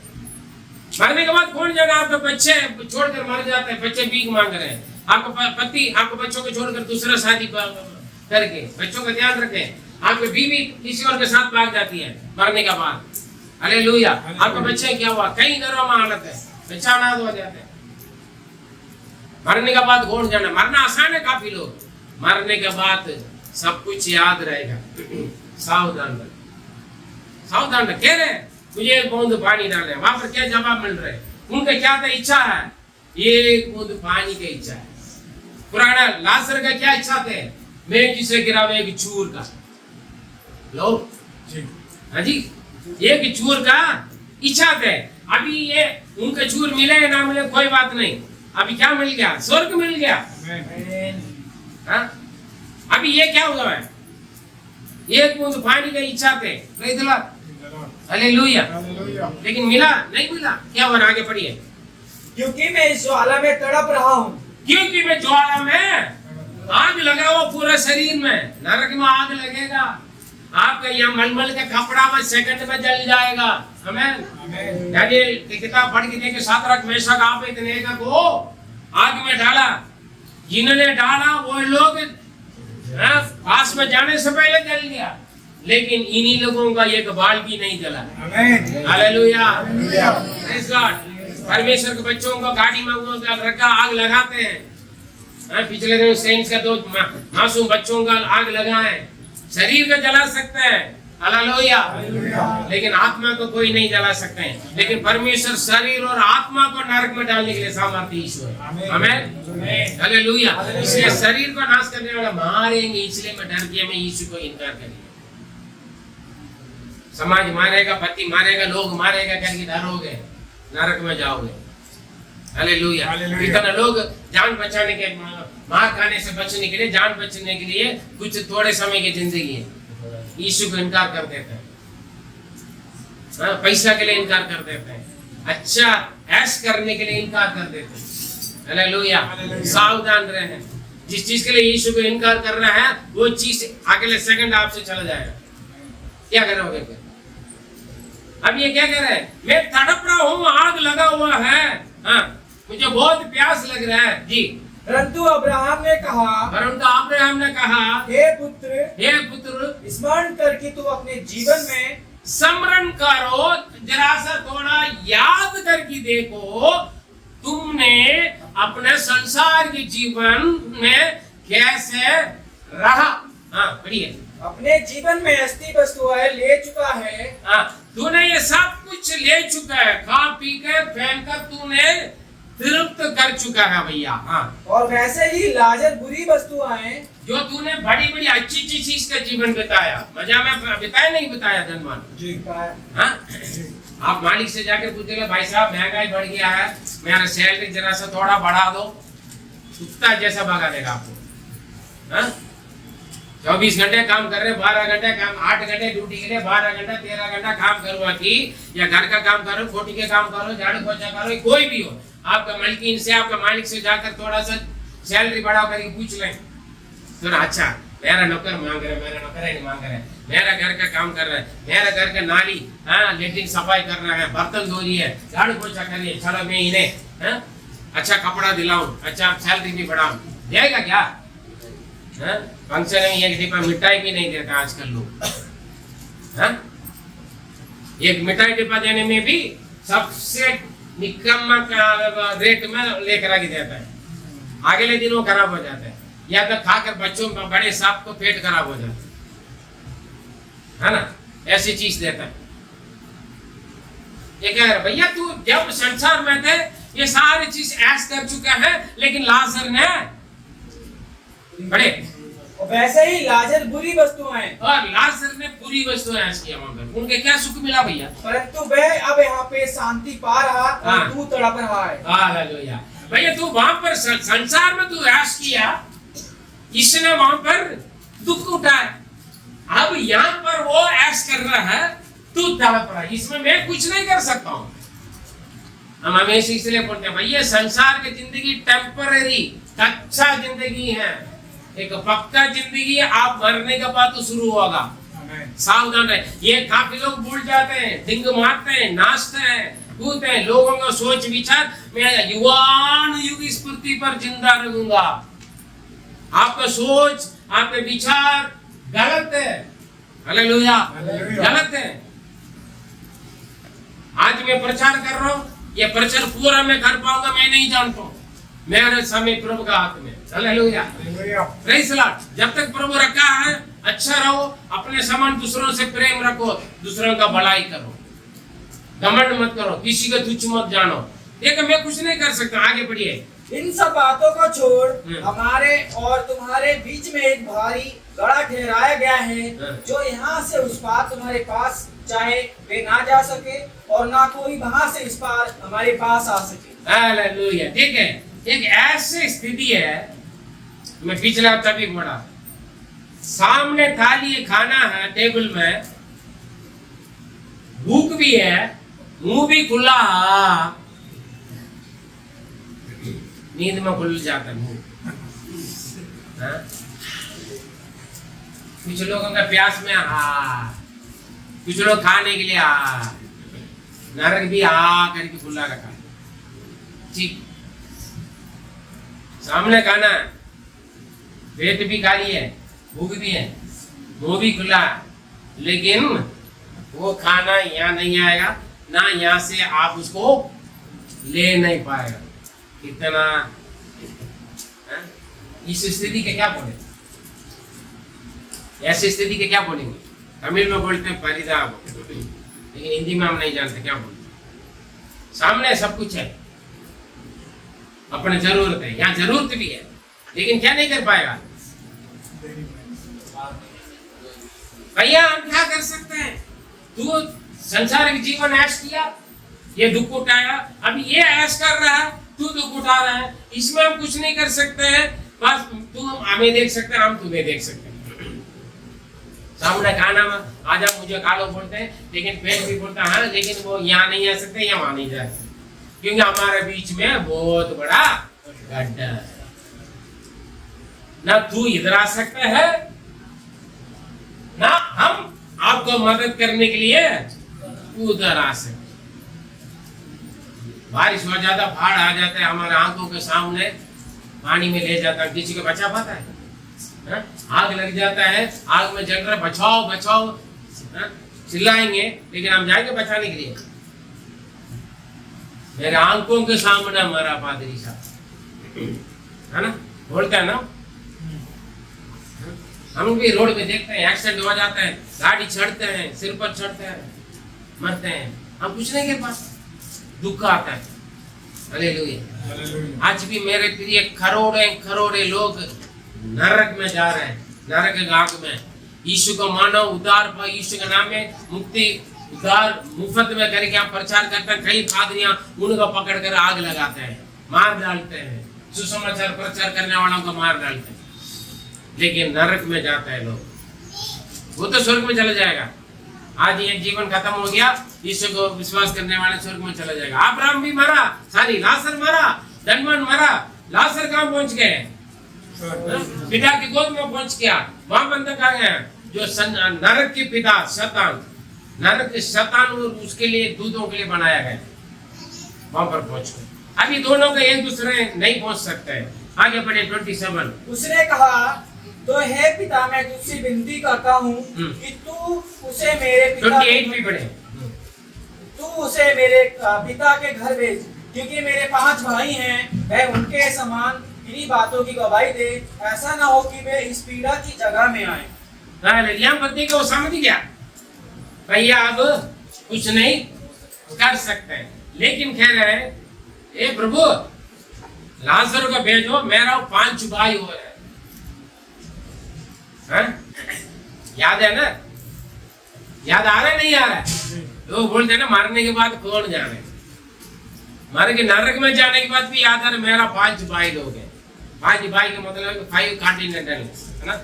मरने के बाद कौन जाने। आपके बच्चे छोड़कर मर जाते हैं, बच्चे भीख मांग रहे हैं, आपको पति आपको बच्चों को छोड़कर दूसरा शादी करके, बच्चों का ध्यान रखें। आपकी बीवी किसी और के साथ भाग जाती है मरने के बाद, हालेलुया। आपके बच्चे क्या हुआ, कई घरों में हालत है, बच्चा अनाथ हो जाते हैं। मरने के बाद कौन जाना, मरना आसान है, काफी लोग मरने के बाद सब कुछ याद रहेगा। सावधान रहे, सावधान रहे। कह रहे मुझे एक बूंद पानी डाले, वहां पर क्या जवाब मिल रहे? उनका क्या था, इच्छा है, एक बूंद पानी की इच्छा है। पुराना लाजर का क्या इच्छा थे, मैं जिसे गिरावे एक चूर का, लो हाँ जी, एक चूर का इच्छा थे। अभी ये उनका चूर मिले या ना मिले कोई बात नहीं, अभी क्या मिल गया, स्वर्ग मिल गया। हाँ? अभी ये क्या हुआ है, एक बूंद पानी की इच्छा थे, प्रेज़ द लॉर्ड, हालेलुया। लेकिन मिला नहीं मिला, क्या हुआ, आगे पढ़िए। क्योंकि मैं इस ज्वाला में तड़प रहा हूँ, क्योंकि मैं ज्वाला में, आग लगा हुआ पूरे शरीर में, नरक में आग लगेगा। आपका यह मलमल के कपड़ा में सेकंड में जल जाएगा। आमीन। यानी किताब पढ़ के देखे, सातरक मेशक अबेदनेगो को आग में डाला, जिन्होंने डाला वो लोग पास में जाने से पहले जल गया, लेकिन इन्हीं लोगों का एक बाल भी नहीं जला। Hallelujah, praise God. परमेश्वर के बच्चों को गाड़ी में वो रखा, आग लगाते हैं। पिछले दिन सेंट्स का 2 मासूम बच्चों का आग लगाए, शरीर को जला सकते हैं, हालेलुया, लेकिन आत्मा को कोई नहीं जला सकते हैं। लेकिन परमेश्वर शरीर और आत्मा को नरक में डालने के लिए सामर्थ्य ईश्वर है। आमीन, हालेलुया। इसलिए शरीर को नाश करने वाला मारेंगे, इसलिए मैं डर गया, मैं यीशु को इनकार करेंगे। समाज मारेगा, पति मारेगा, लोग मारेगा करके डरोगे, नरक में जाओगे। हालेलुया। इतना लोग जान बचाने के, मार खाने से बचने के लिए, जान बचने के लिए कुछ थोड़े समय की जिंदगी है, यीशु को इनकार कर देते हैं, पैसा के लिए इनकार कर देते हैं, अच्छा ऐश करने के लिए इनकार कर देते हैं। हालेलुया। सावधान रहें, जिस चीज के लिए यीशु को इनकार कर रहा है वो चीज अगले सेकंड आपसे चला जाएगा, क्या करोगे फिर? अब ये क्या कह रहा है, मैं तड़प रहा हूँ, आग लगा हुआ है, हाँ, मुझे बहुत प्यास लग रहा है जी। परंतु अब्राहम ने कहा, हे पुत्र, स्मरण कर कि तू अपने जीवन में, स्मरण करो, जरा सा थोड़ा याद करके देखो, तुमने अपने संसार के जीवन में कैसे रहा। हाँ पढ़िए। अपने जीवन में अस्थि वस्तुएं ले चुका है। हाँ, तूने ये सब कुछ ले चुका है, खा पी कर पहन कर तूने तृप्त कर चुका है भैया। हाँ, और वैसे ही लाजर बुरी वस्तुएं, जो तूने बड़ी बड़ी अच्छी अच्छी चीज का जीवन बिताया, मजा में बिताया नहीं बिताया धनवान जी। हाँ, आप मालिक से जाकर पूछेंगे, भाई साहब महंगाई बढ़ गया है, मेरा सैलरी जरा सा थोड़ा बढ़ा दो, कुत्ता जैसा भगा देगा आपको। हाँ, 24 घंटे काम कर रहे, 12 घंटे काम, 8 घंटे ड्यूटी के लिए, 12 घंटा 13 घंटा काम करवा की, या घर का काम करो, खोटी के काम करो, झाड़ू पोछा करो, कोई भी हो, आपका मलकिन से, आपका मालिक से जाकर थोड़ा सा सैलरी बढ़ाओ करके पूछ लें, तो ना अच्छा मेरा नौकर मांग रहा है, मेरा नौकर नहीं मांग रहा है, मेरा घर का काम कर रहा है, मेरा घर का नाली, हाँ लेटरिन सफाई कर रहा है, बर्तन धो रही है, झाड़ू पोछा कर रही है, चलो मैं इन्हें अच्छा कपड़ा दिलाऊं, अच्छा सैलरी भी बढ़ाऊं, देगा क्या? फंक्शन में एक डिब्बा मिठाई भी नहीं देता आजकल लोग। हाँ? एक मिठाई डिब्बा देने में भी सबसे निकम्मा का रेट में लेकर आके देता है, अगले दिन वो खराब हो जाता है, या तो खाकर बच्चों बड़े सांप को पेट खराब हो जाता है ना, ऐसी चीज देता है। ये कह रहा भैया तू जब संसार में थे ये सारी चीज ऐश कर चुका है, लेकिन लाजर ने बड़े और वैसे ही लाजर बुरी वस्तुएं, और लाजर ने बुरी वस्तुएं ऐश किया वहां पर। उनके क्या सुख मिला भैया? परंतु वह अब यहाँ पे शांति पा रहा और हाँ। तू तड़प रहा है। हालेलुया। भैया तू वहां पर संसार में तू ऐश किया, इसने वहां पर दुख उठाया, अब यहाँ पर वो ऐश कर रहा है, तू तड़प रहा है, इसमें मैं कुछ नहीं कर सकता हूँ। हम हमेशा इसलिए बोलते हैं भैया संसार की जिंदगी टेम्पररी कच्चा जिंदगी है, एक पक्का जिंदगी आप मरने के बाद तो शुरू होगा। सावधान रहे। ये काफी लोग भूल जाते हैं, डिंग मारते हैं, नाचते हैं, कूदते हैं, लोगों का सोच विचार मैं युवान युग इस पृथ्वी पर जिंदा रहूंगा। आपका सोच आपके विचार गलत है। हालेलुया, गलत है। आज मैं प्रचार कर रहा हूँ, ये प्रचार पूरा मैं कर पाऊंगा मैं नहीं जानता हूँ, मेरे समय प्रभु का हाथ में। Hallelujah, praise the Lord. जब तक प्रभु रखा है अच्छा रहो, अपने समान दूसरों से प्रेम रखो, दूसरों का भलाई करो, घमंड मत करो, किसी का तुच्छ मत जानो। देखो मैं कुछ नहीं कर सकता, आगे बढ़िए। इन सब बातों को छोड़ हमारे और तुम्हारे बीच में एक भारी गड़ा ठहराया गया है, जो यहाँ से उस पार तुम्हारे पास चाहे वे ना जा सके और ना कोई वहां से इस पार हमारे पास आ सके। हालेलुया। ठीक है, एक ऐसी स्थिति है, मैं पिछला हफ्ता भी पढ़ा, सामने थाली खाना है टेबल में, भूख भी है, मुंह भी खुला, नींद में खुल जाता है मुंह। हाँ? कुछ लोगों का प्यास में कुछ लोग खाने के लिए नरक भी करके खुला रखा। ठीक, सामने खाना है, पेट भी खाली है, भूख भी है, मुंह भी खुला, लेकिन वो खाना यहाँ नहीं आएगा, ना यहाँ से आप उसको ले नहीं पाएगा। कितना इस स्थिति के क्या बोले, ऐसी स्थिति के क्या बोलेंगे? तमिल में बोलते हैं परिदाप, लेकिन हिंदी में हम नहीं जानते क्या बोलते। सामने सब कुछ है, अपने जरूरत है, यहाँ जरूरत भी है, लेकिन क्या नहीं कर पाएगा भैया। हम क्या कर सकते हैं? तू संसारिक जीवन ऐश किया, ये दुख उठाया, अब ये ऐश कर रहा है, तू दुख उठा रहा है, इसमें हम कुछ नहीं कर सकते हैं। बस तू हमें देख सकते हैं, हम तुम्हें देख सकते हैं। सामने खाना में आजा मुझे खा लो बोलते हैं, लेकिन पेट भी बोलता है, लेकिन वो यहाँ नहीं आ सकते, या वहां नहीं जा सकते, क्योंकि हमारे बीच में बहुत बड़ा गड्ढा है। ना तू इधर आ सकता है, ना हम आपको मदद करने के लिए उधर आ सकते। बारिश हो जाता, बाढ़ आ जाता है, हमारे आंखों के सामने पानी में ले जाता है, किसी को बचा पाता है? आग लग जाता है, आग में जल रहा, बचाओ बचाओ चिल्लाएंगे, लेकिन हम जाएंगे बचाने के लिए? मेरे आंखों के सामने हमारा पादरी साहब है ना, बोलता है ना, हम भी रोड पे देखते हैं, एक्सीडेंट हो जाता है, गाड़ी चढ़ते हैं, सिर पर चढ़ते हैं, मरते हैं, हम कुछ नहीं कर पाते, दुख आता है। हालेलुया। आज भी मेरे प्रिय करोड़े लोग नरक में जा रहे हैं, नरक के आग में। यीशु को मानो, उद्धार पर यीशु के नाम में मुक्ति उद्धार मुफ्त में करके आप प्रचार करते हैं। कई पादरियां उनको पकड़ कर आग लगाते हैं, मार डालते हैं, सुसमाचार प्रचार करने वालों को मार डालते हैं, लेकिन नरक में जाता है लोग। वो तो स्वर्ग में चला जाएगा। आज ये जीवन खत्म हो गया, यीशु को विश्वास करने वाले स्वर्ग में चला जाएगा। अब्राहम भी मरा, लाजर मरा, धनवान मरा, लाजर कहाँ पहुंच गए? पिता की गोद में पहुंच गया। वहां बंदा कहाँ गया? जो नरक के पिता शैतान, नरक के शैतान और उसके लिए दूतों के लिए बनाया गया, वहां पर पहुंच गए। अभी दोनों का एक दूसरे नहीं पहुंच सकते हैं। आगे बढ़े 27। उसने कहा, तो हे पिता, मैं तुझसे विनती करता हूँ कि तू उसे मेरे पिता 28 भी बढ़े। तू उसे मेरे पिता के घर भेज, क्योंकि मेरे 5 भाई हैं, वह उनके समान इन्हीं बातों की गवाही दे। ऐसा ना हो कि वे इस पीड़ा की जगह में आए। यहाँ पर देखो, वो समझ गया भैया अब कुछ नहीं कर सकते, लेकिन कह रहे हैं, ए प्रभु लाजर को भेजो, मेरा 5 भाई हो रहे हैं। याद है ना? याद आ रहा है नहीं आ रहा है? लोग बोलते हैं ना मारने के बाद कौन जाने, मारे के नरक में जाने के बाद भी याद आ रहा, मेरा 5 भाई लोग हैं। 5 भाई का मतलब 5 कॉन्टिनेंटल है ना,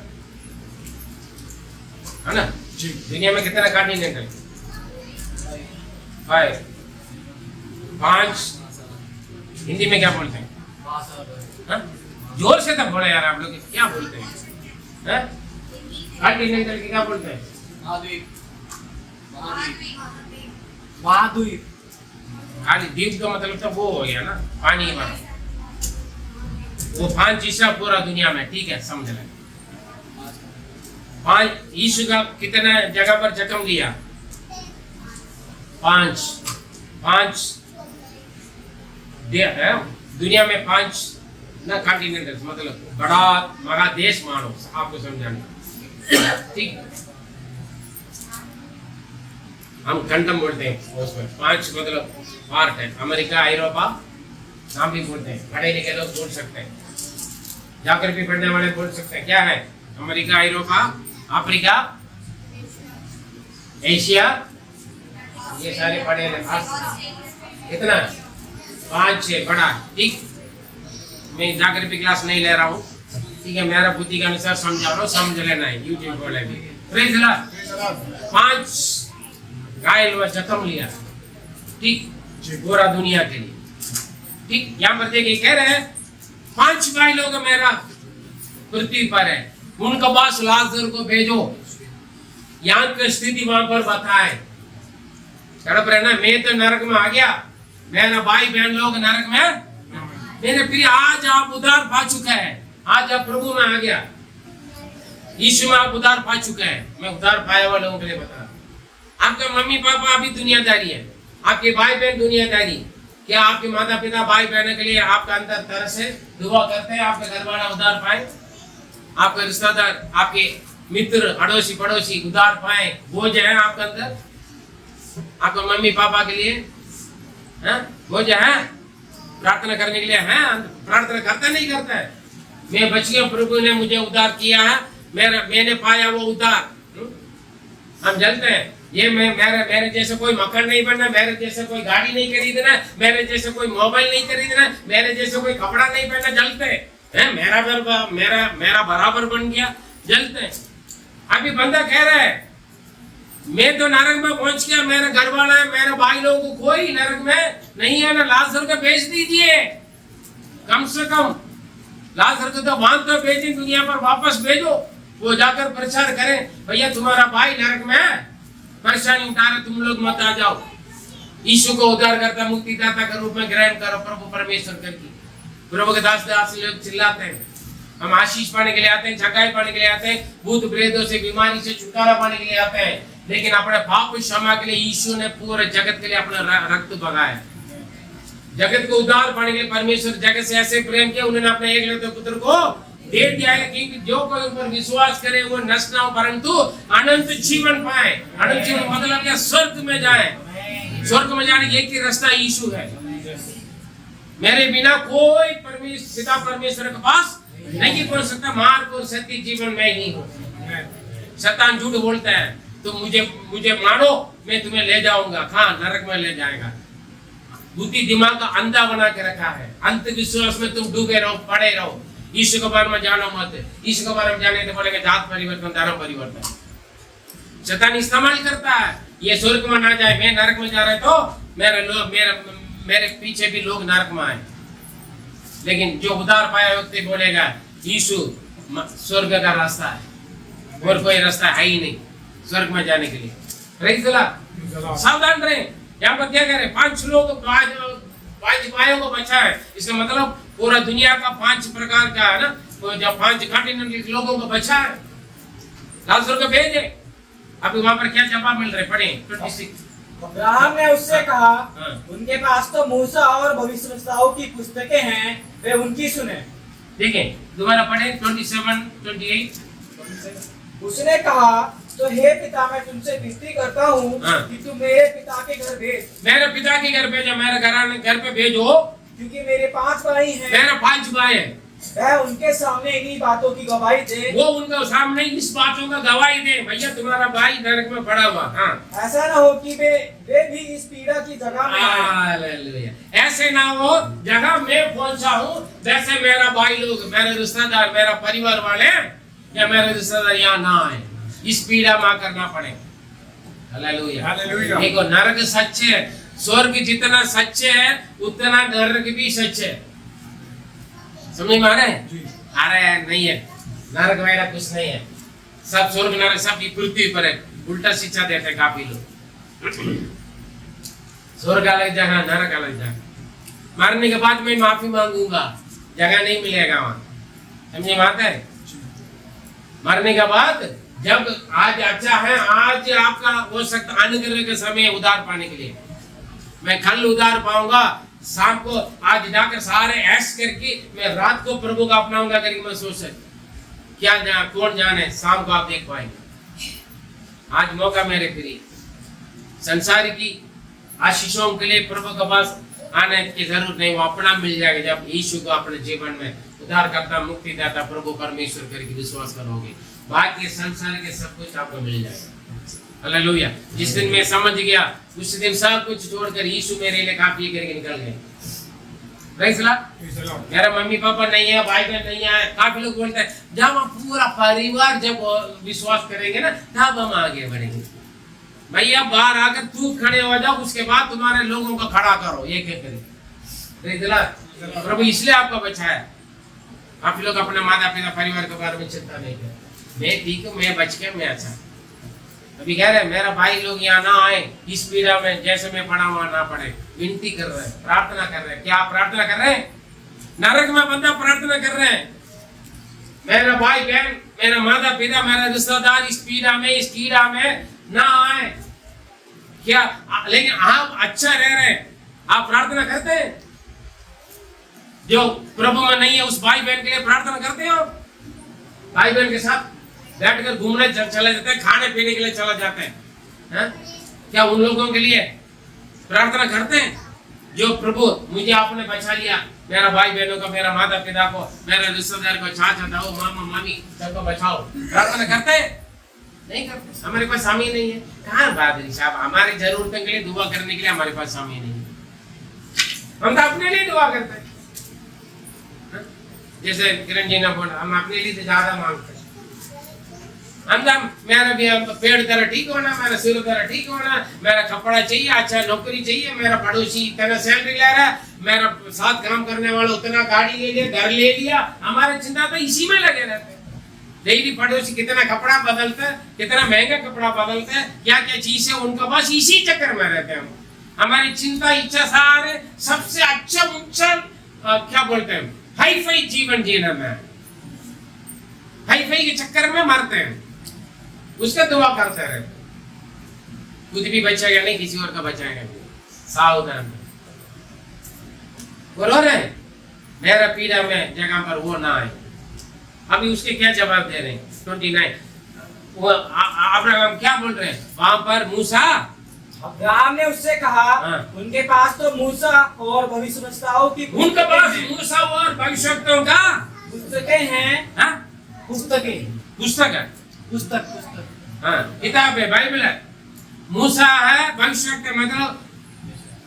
है ना? दुनिया में कितना कॉन्टिनेंटल? 5। हिंदी में क्या बोलते हैं? जोर से तो बोले यार, आप लोग क्या बोलते हैं? कॉन्टिनेंटल की क्या बोलते हैं? महाद्वीप। खाली द्वीप का मतलब तो वो हो गया ना, पानी वाला। वो 5 हिस्सा पूरा दुनिया में, ठीक है, समझ लें। 5 यीशु का कितना जगह पर जख्म लिया? 5 दुनिया में 5 ना कॉन्टिनेंटल, मतलब बड़ा महादेश मानो, आपको समझाने, ठीक। हम खंडम बोलते हैं उसमें, 5 मतलब पार्ट है। अमेरिका, यूरोपा नाम भी बोलते हैं, पढ़े लिखे लोग बोल सकते हैं, जाकर भी पढ़ने वाले बोल सकते हैं। क्या है? अमेरिका, यूरोपा, अफ्रीका, एशिया, ये सारे पढ़े कितना? 5-6 बड़ा, ठीक। मैं जाकर भी क्लास नहीं ले रहा हूँ, ठीक है, मेरा बुद्धि के अनुसार समझा रहा हूँ, समझ लेना है, यूट्यूब बोलेगी। Praise the Lord. 5 घायल व जख्म लिया, ठीक, पूरा दुनिया के लिए, ठीक। यहाँ पर देखिए कह रहे हैं 5 भाई लोग मेरा पृथ्वी पर है, उनका पास लाजर को भेजो, यहाँ की स्थिति वहां पर बताए। तड़प रहे ना, मैं तो नरक में आ गया, मेरा भाई बहन लोग नरक में, मेरे प्रिय आज आप उद्धार पा चुके हैं, आज आप प्रभु में आ गया, यीशु में आप उद्धार पा चुके हैं। मैं उद्धार पाए हुए लोगों के लिए बता रहा हूं। आपके मम्मी पापा अभी दुनियादारी है, आपके भाई बहन दुनियादारी, क्या आपके माता पिता भाई बहन के लिए आपका अंदर तरस है, दुआ करते हैं आपके घर वाला उद्धार पाए, आपके रिश्तेदार, आपके मित्र, अड़ोसी पड़ोसी उद्धार पाए, बोझ है आपके अंदर, आपके मम्मी पापा के लिए बोझ है, प्रार्थना करने के लिए है, प्रार्थना करता नहीं करता है? मैं बच गया, प्रभु ने मुझे उद्धार किया है, मैंने पाया वो उद्धार। हम जानते हैं ये मेरे जैसे कोई मकान नहीं बनना, मेरे जैसे कोई गाड़ी नहीं खरीदना, मेरे जैसे कोई मोबाइल नहीं खरीदना, मेरे जैसे कोई कपड़ा नहीं पहनना, जलते हैं। मेरा बराबर बन गया, जलते हैं। अभी बंदा कह रहा है मैं तो नरक में पहुंच गया, मेरा घर वाला है, मेरे भाई लोगों को कोई नरक में नहीं है ना, लाजर को भेज दीजिए, कम से कम लाजर को तो वहां तो भेजें, दुनिया पर वापस भेजो, वो जाकर प्रचार करें, भैया तुम्हारा भाई नरक में है, परेशानी उठा रहे, तुम लोग मत आ जाओ, यीशु को उद्धारकर्ता मुक्तिदाता के रूप में ग्रहण करो, प्रभु परमेश्वर करके। प्रभु के दास लोग चिल्लाते हैं, हम आशीष पाने के लिए आते हैं, छकाई पाने के लिए आते हैं, भूत प्रेतों से, बीमारी से छुटकारा पाने के लिए आते हैं, लेकिन अपने पाप क्षमा के लिए यीशु ने पूरे जगत के लिए अपना रक्त बहाया। जगत को उद्धार पाने के लिए परमेश्वर जगत से ऐसे प्रेम किया, उन्होंने अपने एकलौते पुत्र को दे दिया है कि जो कोई उन पर विश्वास करे वो नष्ट ना हो परंतु अनंत जीवन पाए। अनंत जीवन मतलब क्या? स्वर्ग में जाए। स्वर्ग में जाने एक ही रास्ता यीशु है। मेरे बिना कोई पिता परमेश्वर के पास नहीं पहुंच सकता। मार्ग और सत्य जीवन में ही हूँ। शैतान झूठ बोलता है तो मुझे मानो, मैं तुम्हें ले जाऊंगा। हाँ, नरक में ले जाएगा। बुद्धि दिमाग का अंधा बना के रखा है। अंत विश्वास में तुम डूबे रहो, पड़े रहो। यीशु के बारे में जानो मत। यीशु के बारे में जाने तो बोलेंगे जात परिवर्तन, धर्म परिवर्तन। शैतान इस्तेमाल करता है ये स्वर्ग में ना जाए, मैं नरक में जा रहा है तो मेरे पीछे भी लोग नरक में आए। लेकिन जो उद्धार पाया व्यक्ति बोलेगा यीशु स्वर्ग का रास्ता है और कोई रास्ता है ही नहीं स्वर्ग में जाने के लिए। सावधान रहे। यहाँ पर क्या कह रहे? 5 लोग 5 भाइयों को बचाए, इसका मतलब पूरा दुनिया का 5 प्रकार का है ना, तो जब 5 कॉन्टिनेंट के लोगों को बचाए, लाजर को भेजे। अभी वहां पर क्या जवाब मिल रहे, पढ़े 26। अब्राहम ने उससे कहा, हाँ। उनके पास तो मूसा और भविष्यवक्ताओं की पुस्तकें हैं, वे उनकी सुने। देखें दोबारा पढ़े 27, 28। उसने कहा, तो हे पिता, मैं तुमसे विनती करता हूँ हाँ। कि तुम मेरे पिता के घर भेज, मेरे पिता के घर भेजो, मेरे घर पे भेजो, क्योंकि मेरे 5 भाई हैं। मेरे 5 भाई हैं। वह उनके सामने इन्हीं बातों की गवाही दे। वो उनके सामने इस बातों का गवाही दे, भैया तुम्हारा भाई नरक में पड़ा हुआ। हाँ, ऐसा ना हो कि वे भी इस पीड़ा की जगह में आए। हालेलुया। ऐसे ना हो जगह मैं पहुंचा हूँ, वैसे मेरा भाई लोग, मेरे रिश्तेदार, मेरा परिवार वाले या मेरे रिश्तेदार यहाँ ना आए, इस पीड़ा में करना पड़े। हालेलुया। हालेलुया। देखो नरक सच है, स्वर्ग जितना सच है उतना नरक भी सच है। समझ में आ रहा है? अरे नहीं है, नरक वगैरह कुछ नहीं है, सब स्वर्ग नरक सब की पृथ्वी पर है। उल्टा शिक्षा देते हैं काफी लोग। स्वर्ग अलग जगह, नरक अलग जगह। मरने के बाद मैं माफी मांगूंगा, जगह नहीं मिलेगा वहां। समझे बात है? मरने के बाद जब आज अच्छा है, आज आपका हो सकता अनुग्रह के समय उधार पाने के लिए, मैं कल उधार पाऊंगा, शाम को आज जाकर सारे ऐश करके मैं रात को प्रभु का अपनाऊंगा करके मैं सोच सकता, क्या कौन जाने शाम को आप देख पाएंगे। आज मौका मेरे फ्री, संसार की आशीषों के लिए प्रभु के पास आने की जरूरत नहीं, वो अपना मिल जाएगा जब यीशु को अपने जीवन में उद्धार करता, मुक्ति देता प्रभु परमेश्वर करके विश्वास करोगे, बाकी संसार के सब कुछ आपको मिल जाएगा। हालेलुया। जिस दिन मैं समझ गया उस दिन सब कुछ छोड़कर यीशु मेरे लिए काफी करके निकल गए। Praise the Lord. मेरा मम्मी पापा नहीं है, भाई बहन नहीं है, काफी लोग बोलते हैं जब हम पूरा परिवार जब विश्वास करेंगे ना तब हम आगे बढ़ेंगे। भैया बाहर आकर तू खड़े हो जाओ, उसके बाद तुम्हारे लोगों को खड़ा करो, ये क्या करें। Praise the Lord. प्रभु इसलिए आपको बचाया। आप लोग अपने माता पिता परिवार के बारे में चिंता नहीं करें, मैं ठीक हूँ, मैं बच गया, मैं अच्छा। अभी कह रहे मेरा भाई लोग यहाँ ना आए, इस पीड़ा में जैसे मैं पड़ा हुआ ना पड़े, विनती कर रहे हैं, प्रार्थना कर रहे हैं। क्या प्रार्थना कर रहे हैं? नरक में बंदा प्रार्थना कर रहे हैं, मेरा भाई बहन, मेरा माता पिता, मेरा रिश्तेदार इस पीड़ा में, इस कीड़ा में ना आए। क्या लेकिन आप अच्छा रह रहे हैं, आप प्रार्थना करते हैं? जो प्रभु में नहीं है उस भाई बहन के लिए प्रार्थना करते हो? भाई बहन के साथ बैठकर घूमने चले जाते हैं, खाने पीने के लिए चला जाते हैं, क्या उन लोगों के लिए प्रार्थना करते हैं? जो प्रभु मुझे आपने बचा लिया, मेरा भाई बहनों को, मेरा माता पिता को, मेरे रिश्तेदार को, चाचा ताऊ मामा मामी सबको बचाओ, प्रार्थना करते हैं? नहीं करते। हमारे पास समय नहीं है। कहाँ बादरी साहब, हमारी जरूरतों के लिए दुआ करने के लिए हमारे पास समय नहीं है, हम तो अपने लिए दुआ करते हैं। जैसे किरण जी ने बोला, हम अपने लिए तो ज्यादा मांगते हैं। हम मेरा भी पेड़ तरह ठीक होना, मेरा सिर तरह ठीक होना, मेरा कपड़ा चाहिए, अच्छा नौकरी चाहिए, मेरा पड़ोसी इतना सैलरी ले रहा है, मेरा साथ काम करने वाला उतना गाड़ी ले लिया, घर ले लिया, हमारी चिंता तो इसी में लगे रहते हैं। डेली पड़ोसी कितना कपड़ा बदलता है, कितना महंगा कपड़ा बदलता है, क्या क्या चीज है उनका, बस इसी चक्कर में रहते हैं। हमारी चिंता इच्छा सारे सबसे अच्छा उच्च क्या बोलते हैं, हाई फाई जीवन जीना में, हाई फाई के चक्कर में मरते हैं, उसका दुआ करते रहे, खुद भी बचेगा नहीं, किसी और का बचाएगा नहीं। सावधान बोलो रे, मेरा पीड़ा में जगह पर वो ना आए। अभी उसके क्या जवाब दे रहे हैं 29, वो अब्राहम क्या बोल रहे हैं वहां पर? मूसा, अब्राहम ने उससे कहा, हाँ। उनके पास तो मूसा और भविष्यवक्ताओं की उनके पास मूसा और भविष्यवक्ताओं का पुस्तकें हैं। हाँ? पुस्तकें, पुस्तक है, पुस्तक हाँ, किताब है, बाइबल है। मूसा है भविष्यवक्ता, मतलब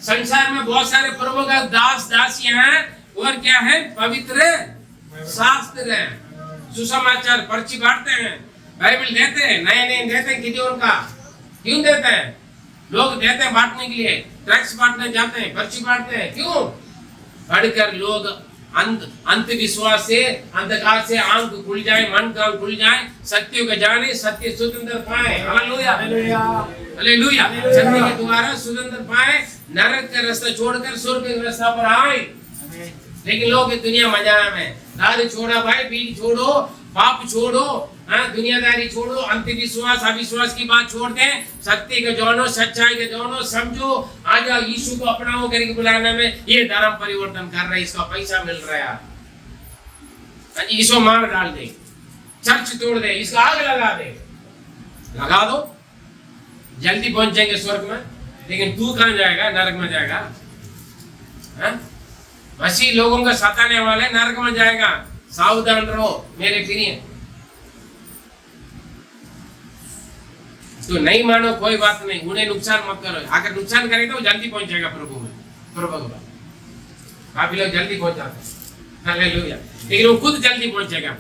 संसार में बहुत सारे प्रभु का दास दासियां हैं, और क्या है? पवित्र शास्त्र है, सुसमाचार, पर्ची बांटते हैं, बाइबल देते हैं, नए नए देते हैं। किसी और का क्यों देते हैं? लोग देते हैं बांटने के लिए, टैक्स बांटने जाते हैं, पर्ची बांटते हैं, क्यों? पढ़कर लोग अंधविश्वास से, अंधकार से आंख खुल जाए, मन का खुल जाए, सत्य को जाने, सत्य स्वतंत्र पाए। Hallelujah, hallelujah, hallelujah. सत्य के द्वारा स्वतंत्र पाए, नरक का रास्ता छोड़कर स्वर्ग के रास्ता पर आए। लेकिन लोग इस दुनिया मजा में दारू छोड़ा भाई, बीड़ी छोड़ो, पाप छोड़ो, दुनियादारी छोड़ो, अंधविश्वास अविश्वास की बात छोड़ दे, सत्य के जानो, सच्चाई के जानो, समझो, आ जाओ यीशु को अपनाओ करके बुलाने में ये धर्म परिवर्तन कर रहे, इसका पैसा मिल रहा है। यीशु मार डाल दे, चर्च तोड़ दे, इसका आग लगा दे, लगा दो, जल्दी पहुंच जाएंगे स्वर्ग में। लेकिन तू कहां जाएगा? नरक में जाएगा। मसीह लोगों का सताने वाले नरक में जाएगा, सावधान रहो मेरे प्रिय। तो नहीं मानो कोई बात नहीं, उन्हें नुकसान मत करो, अगर नुकसान करें तो जल्दी पहुंच जाएगा प्रभु में, प्रभु को। काफी लोग जल्दी पहुंच जाते हैं, हालेलुया, लेकिन वो खुद जल्दी पहुंच जाएगा।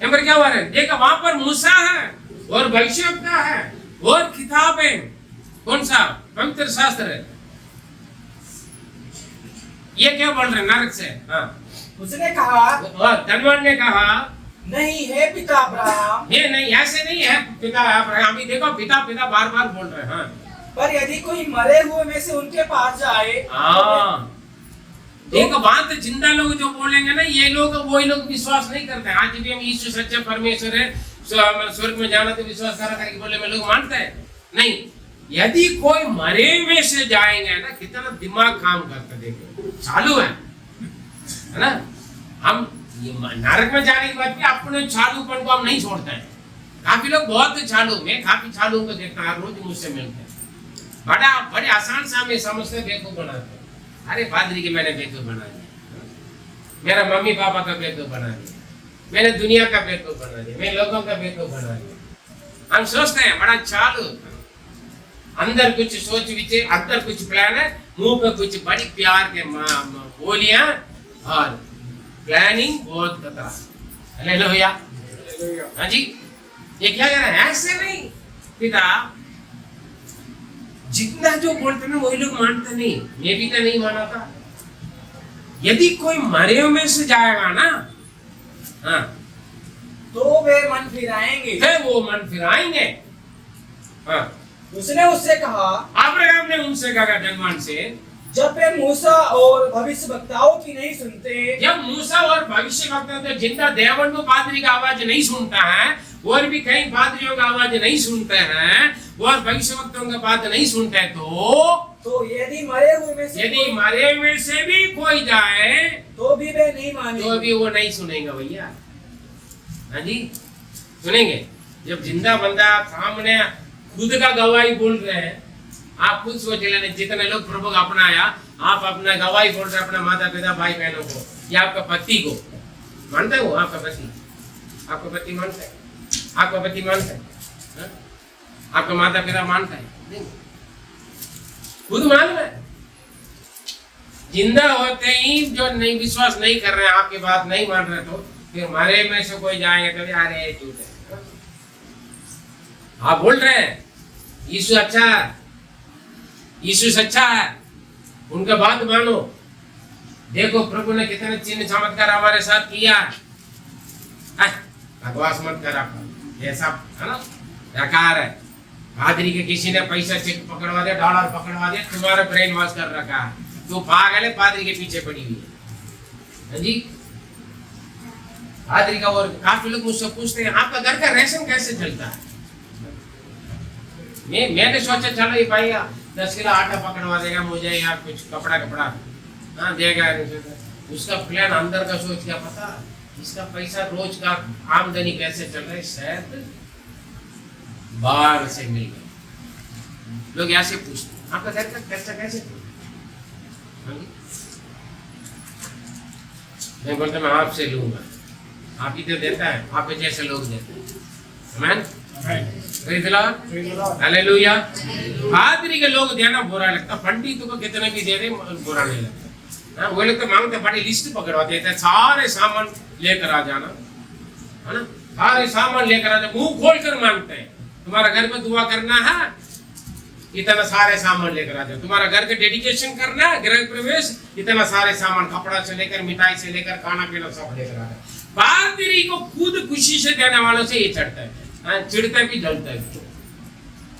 फिर पर क्या हुआ है? देखा वहां पर मूसा है और भविष्यवक्ता है और किताब है, कौन सा? पवित्र शास्त्र है। ये क्या बोल रहे नरक से? हाँ, उसने कहा, धनवान ने कहा, नहीं है पिता अब्राहम। ये नहीं, ऐसे नहीं है पिता अब्राहम। अभी देखो पिता पिता बार बार बोल रहे हैं। हाँ, पर यदि कोई मरे हुए में से उनके पास जाए, देखो वहां तो जिंदा लोग जो बोलेंगे ना, ये लोग वही लोग विश्वास नहीं करते। आज भी हम यीशु सच्चा परमेश्वर है, स्वर्ग में जाना तो विश्वास करा करके बोले में लोग मानते हैं नहीं। यदि कोई मरे में से जाएंगे ना, कितना दिमाग काम करता देखो, चालू है ना। हम नरक में जाने के बाद भी अपने चालूपन को हम नहीं छोड़ते हैं। काफी लोग बहुत चालू, मैं काफी चालू को देखता हूँ, रोज मुझसे मिलते हैं, बड़े आसान सा में समझते बेवकूफ बनाते हैं। अरे पादरी की मैंने बेवकूफ बना दिया, मेरा मम्मी पापा का बेवकूफ बना दिया, मैंने दुनिया का बेवकूफ बना दिया, मैं लोगों का बेवकूफ बना दिया। हम सोचते हैं बड़ा चालू, अंदर कुछ सोच विचार, अंदर कुछ प्लान है, मुंह पे कुछ बड़ी प्यार के बोलियां और प्लानिंग बहुत खतरा। हालेलुया, हाँ जी। ये क्या कह रहा है? ऐसे नहीं पिता, जितना जो बोलते ना वही लोग मानते नहीं। मैं भी तो नहीं माना था। यदि कोई मरे में से जाएगा ना, हाँ, तो वे मन फिराएंगे, फिर वो मन फिराएंगे। हाँ, उसने उससे कहा, अब्राहम ने उनसे कहा धनवान से, जब वे मूसा और भविष्यवक्ताओं की नहीं सुनते, जब मूसा और भविष्यवक्ता तो जिंदा देवन को पादरी का आवाज नहीं सुनता है, और भी कई पादरियों का आवाज नहीं सुनते हैं, और भविष्यवक्ताओं का बात नहीं सुनते, तो यदि मरे हुए में से यदि मरे में से भी कोई जाए तो भी वे नहीं मानेंगे, तो भी वो नहीं सुनेंगे भैया। हाँ जी, सुनेंगे। जब जिंदा बंदा सामने खुद का गवाही बोल रहे हैं, आप खुद सोच लेना, जितने लोग प्रभु का अपनाया, आप अपना गवाही बोल रहे अपने माता पिता भाई बहनों को या आपका पति को, मानते हो? आपका पति, आपका पति मानता है? आपका पति मानता है? आपका माता पिता मानता है? नहीं, खुद मान रहे। जिंदा होते ही जो नहीं विश्वास नहीं कर रहे हैं, आपकी बात नहीं मान रहे, तो फिर मरे में से कोई जाएंगे तो अरे झूठ है। आप बोल रहे हैं यीशु अच्छा है, यीशु सच्चा है, उनका बात मानो। देखो प्रभु ने कितने चिन्ह चमत्कार हमारे साथ किया। बकवास मत कर, आप ये सब है ना बेकार है। पादरी के किसी ने पैसा चेक पकड़वा दिया, डॉलर पकड़वा दिया, तुम्हारा ब्रेन वॉश कर रखा है, तो पागल है, पादरी के पीछे पड़ी हुई है जी। पादरी का, और काफी लोग मुझसे पूछते हैं आपका घर का राशन कैसे चलता है? मैंने सोचा चलो ये भाई 10 किलो आटा पकड़वा देगा मुझे, या कुछ कपड़ा हाँ देगा। उसका प्लान अंदर का सोच, क्या पता इसका पैसा रोज का आमदनी कैसे चल रहा है, शायद बाहर से मिल गया। लोग ऐसे पूछते हैं आपका घर का खर्चा कैसे चल? मैं बोलता मैं आपसे लूंगा, आप ही तो देता है, आप जैसे लोग देते हैं। आमीन, हालेलुया। पादरी के लोग देना बुरा लगता, पंडित को कितने भी दे दे बुरा नहीं लगता। हाँ, वो लोग तो मांगते, बड़ी लिस्ट पकड़वाते थे, सारे सामान लेकर आ जाना, है ना, सारे सामान लेकर आ जाना, मुंह खोल कर मांगते हैं। तुम्हारा घर में दुआ करना है, इतना सारे सामान लेकर आ जाओ। तुम्हारा घर का डेडिकेशन करना है, गृह प्रवेश, इतना सारे सामान, कपड़ा से लेकर मिठाई से लेकर खाना पीना सब लेकर आ जाओ। पादरी को खुद खुशी से देने वालों से ये चढ़ता है, चिढ़ता भी जलता है।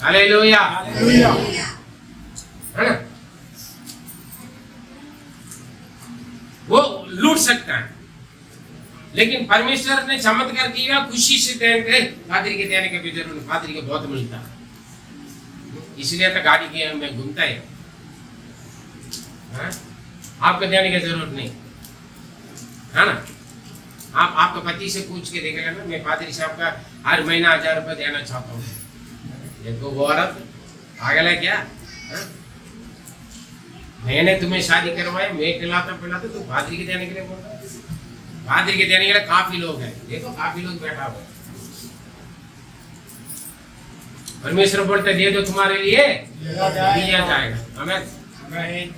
हालेलुया, है ना। सकता है, लेकिन परमेश्वर ने चमत्कार किया, खुशी से देने पादरी के देने के भी जरूर पादरी के बहुत मिलता है, इसलिए तो गाड़ी के में घूमता है। आपको देने की जरूरत नहीं है ना। आप आपके पति से पूछ के देखेगा ना, मैं पादरी साहब का हर महीना 1000 रुपये देना चाहता हूँ, देखो वो औरत पागल है क्या? मैंने तुम्हें शादी करवाई, मैं खिलाता पिलाता, तू पादरी के देने के लिए बोल रहा है? पादरी के देने के लिए काफी लोग हैं, देखो काफी लोग बैठा हुआ। परमेश्वर बोलते दे दो तुम्हारे लिए दिया जाएगा। हमें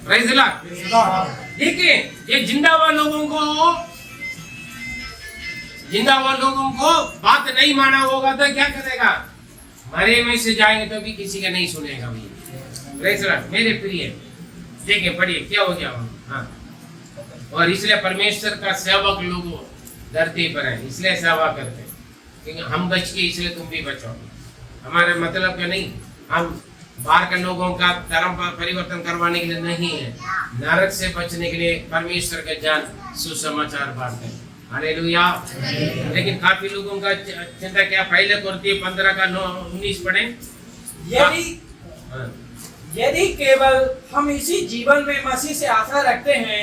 प्रेज़ द लॉर्ड। देखिए ये जिंदा हुआ लोगों को बात नहीं माना होगा तो क्या करेगा? मरे में से जाएंगे तो भी किसी का नहीं सुनेगा। Praise the Lord. मेरे प्रिय देखिए पढ़िए क्या हो गया। हाँ, और इसलिए परमेश्वर का सेवक लोग धरती पर है, इसलिए सेवा करते हैं, क्योंकि हम बच के इसलिए तुम भी बचो। हमारे मतलब का नहीं, हम बाहर के लोगों का धर्म पर परिवर्तन करवाने के लिए नहीं है, नरक से बचने के लिए परमेश्वर का ज्ञान सुसमाचार बांटते हैं। हालेलुया। लेकिन काफी लोगों का चिंता क्या, पहले कुरिन्थियों 15:19 पढ़े। यदि केवल हम इसी जीवन में मसीह से आशा रखते हैं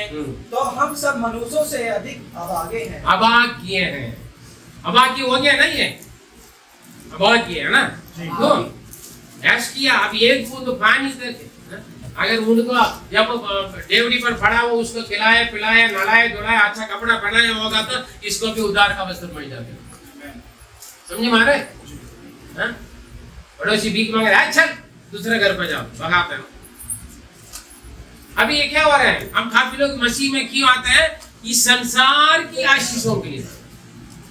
तो हम सब मनुष्यों से अधिक अभागे हैं। अभाग्य हैं। अभाग्य हो गया नहीं है, अभाग्य है ना। तो ऐश किया, अब एक बूंद पानी देते, अगर उनको जब डेवड़ी पर पड़ा हो उसको खिलाए पिलाए नलाए धुलाए अच्छा कपड़ा पहनाया होगा तो इसको भी उद्धार का वस्त्र मिल जाते। समझे मारे? पड़ोसी भीख मांग रहा है, अच्छा दूसरे घर पे जाओ, भगाते हैं। अभी ये क्या हो रहा है, हम काफी लोग मसीह में क्यों आते हैं? इस संसार की आशीषों के लिए,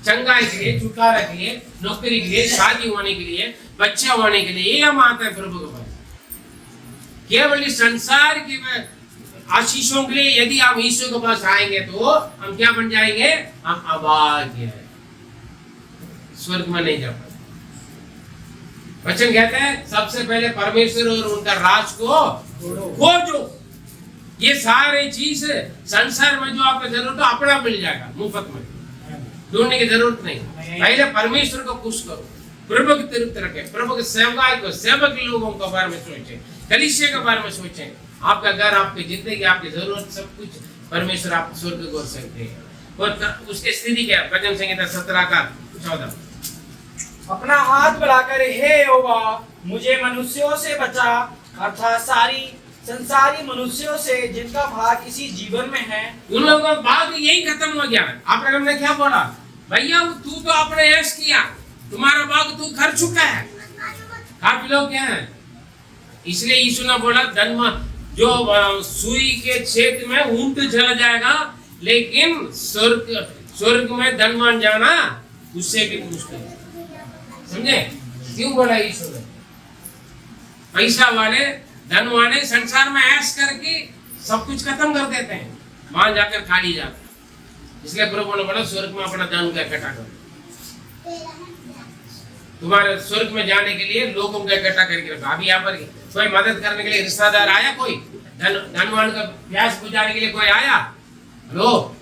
चंगाई के लिए, छुटकारा के लिए, नौकरी के लिए, शादी होने के लिए, बच्चे होने के लिए हम आते हैं प्रभु के पास। केवल इस संसार की आशीषों के लिए यदि हम यीशु के पास आएंगे तो हम क्या बन जाएंगे? हम अभाग्य हैं, स्वर्ग में नहीं जा पाएंगे। वचन कहते हैं सबसे पहले परमेश्वर और उनका राज को खोजो। ये सारे चीज संसार में जो आपको जरूरत है अपना मिल जाएगा, मुफ्त में, ढूंढने की जरूरत नहीं। पहले परमेश्वर को खुश करो, प्रभु की तृप्त रखे, प्रभु के सेवक लोगों के बारे में सोचे, कलीसिया के बारे में सोचे। आपका घर, आपकी जिंदगी, आपकी जरूरत, सब कुछ परमेश्वर आप स्वर्ग को सकते हैं। और उसकी स्थिति क्या? भजन संहिता 17:14। अपना हाथ बढ़ाकर हे यहोवा मुझे मनुष्यों से बचा, अर्थात सारी संसारी मनुष्यों से जिनका भाग इसी जीवन में है। उन लोगों का भाग यही खत्म हो गया। आपने हमने क्या बोला? भैया तू तो आपने ऐश किया, तुम्हारा भाग तू कर चुका है। काफी लोग क्या है, इसलिए यीशु ने बोला धनवान जो सुई के छेद में ऊंट चला जाएगा, लेकिन स्वर्ग में धनवान जाना उससे भी मुश्किल है। समझे क्यों बोला यीशु ने? पैसा वाले धन वाले संसार में ऐश करके सब कुछ खत्म कर देते हैं, वहां जाकर खाली जाते हैं। इसलिए प्रभु ने बोला स्वर्ग में अपना धन का इकट्ठा करो। तुम्हारे स्वर्ग में जाने के लिए लोगों का इकट्ठा करके रखो। अभी यहाँ पर कोई मदद करने के लिए रिश्तेदार आया? कोई धनवान का प्यास बुझाने के लिए कोई आया? लो,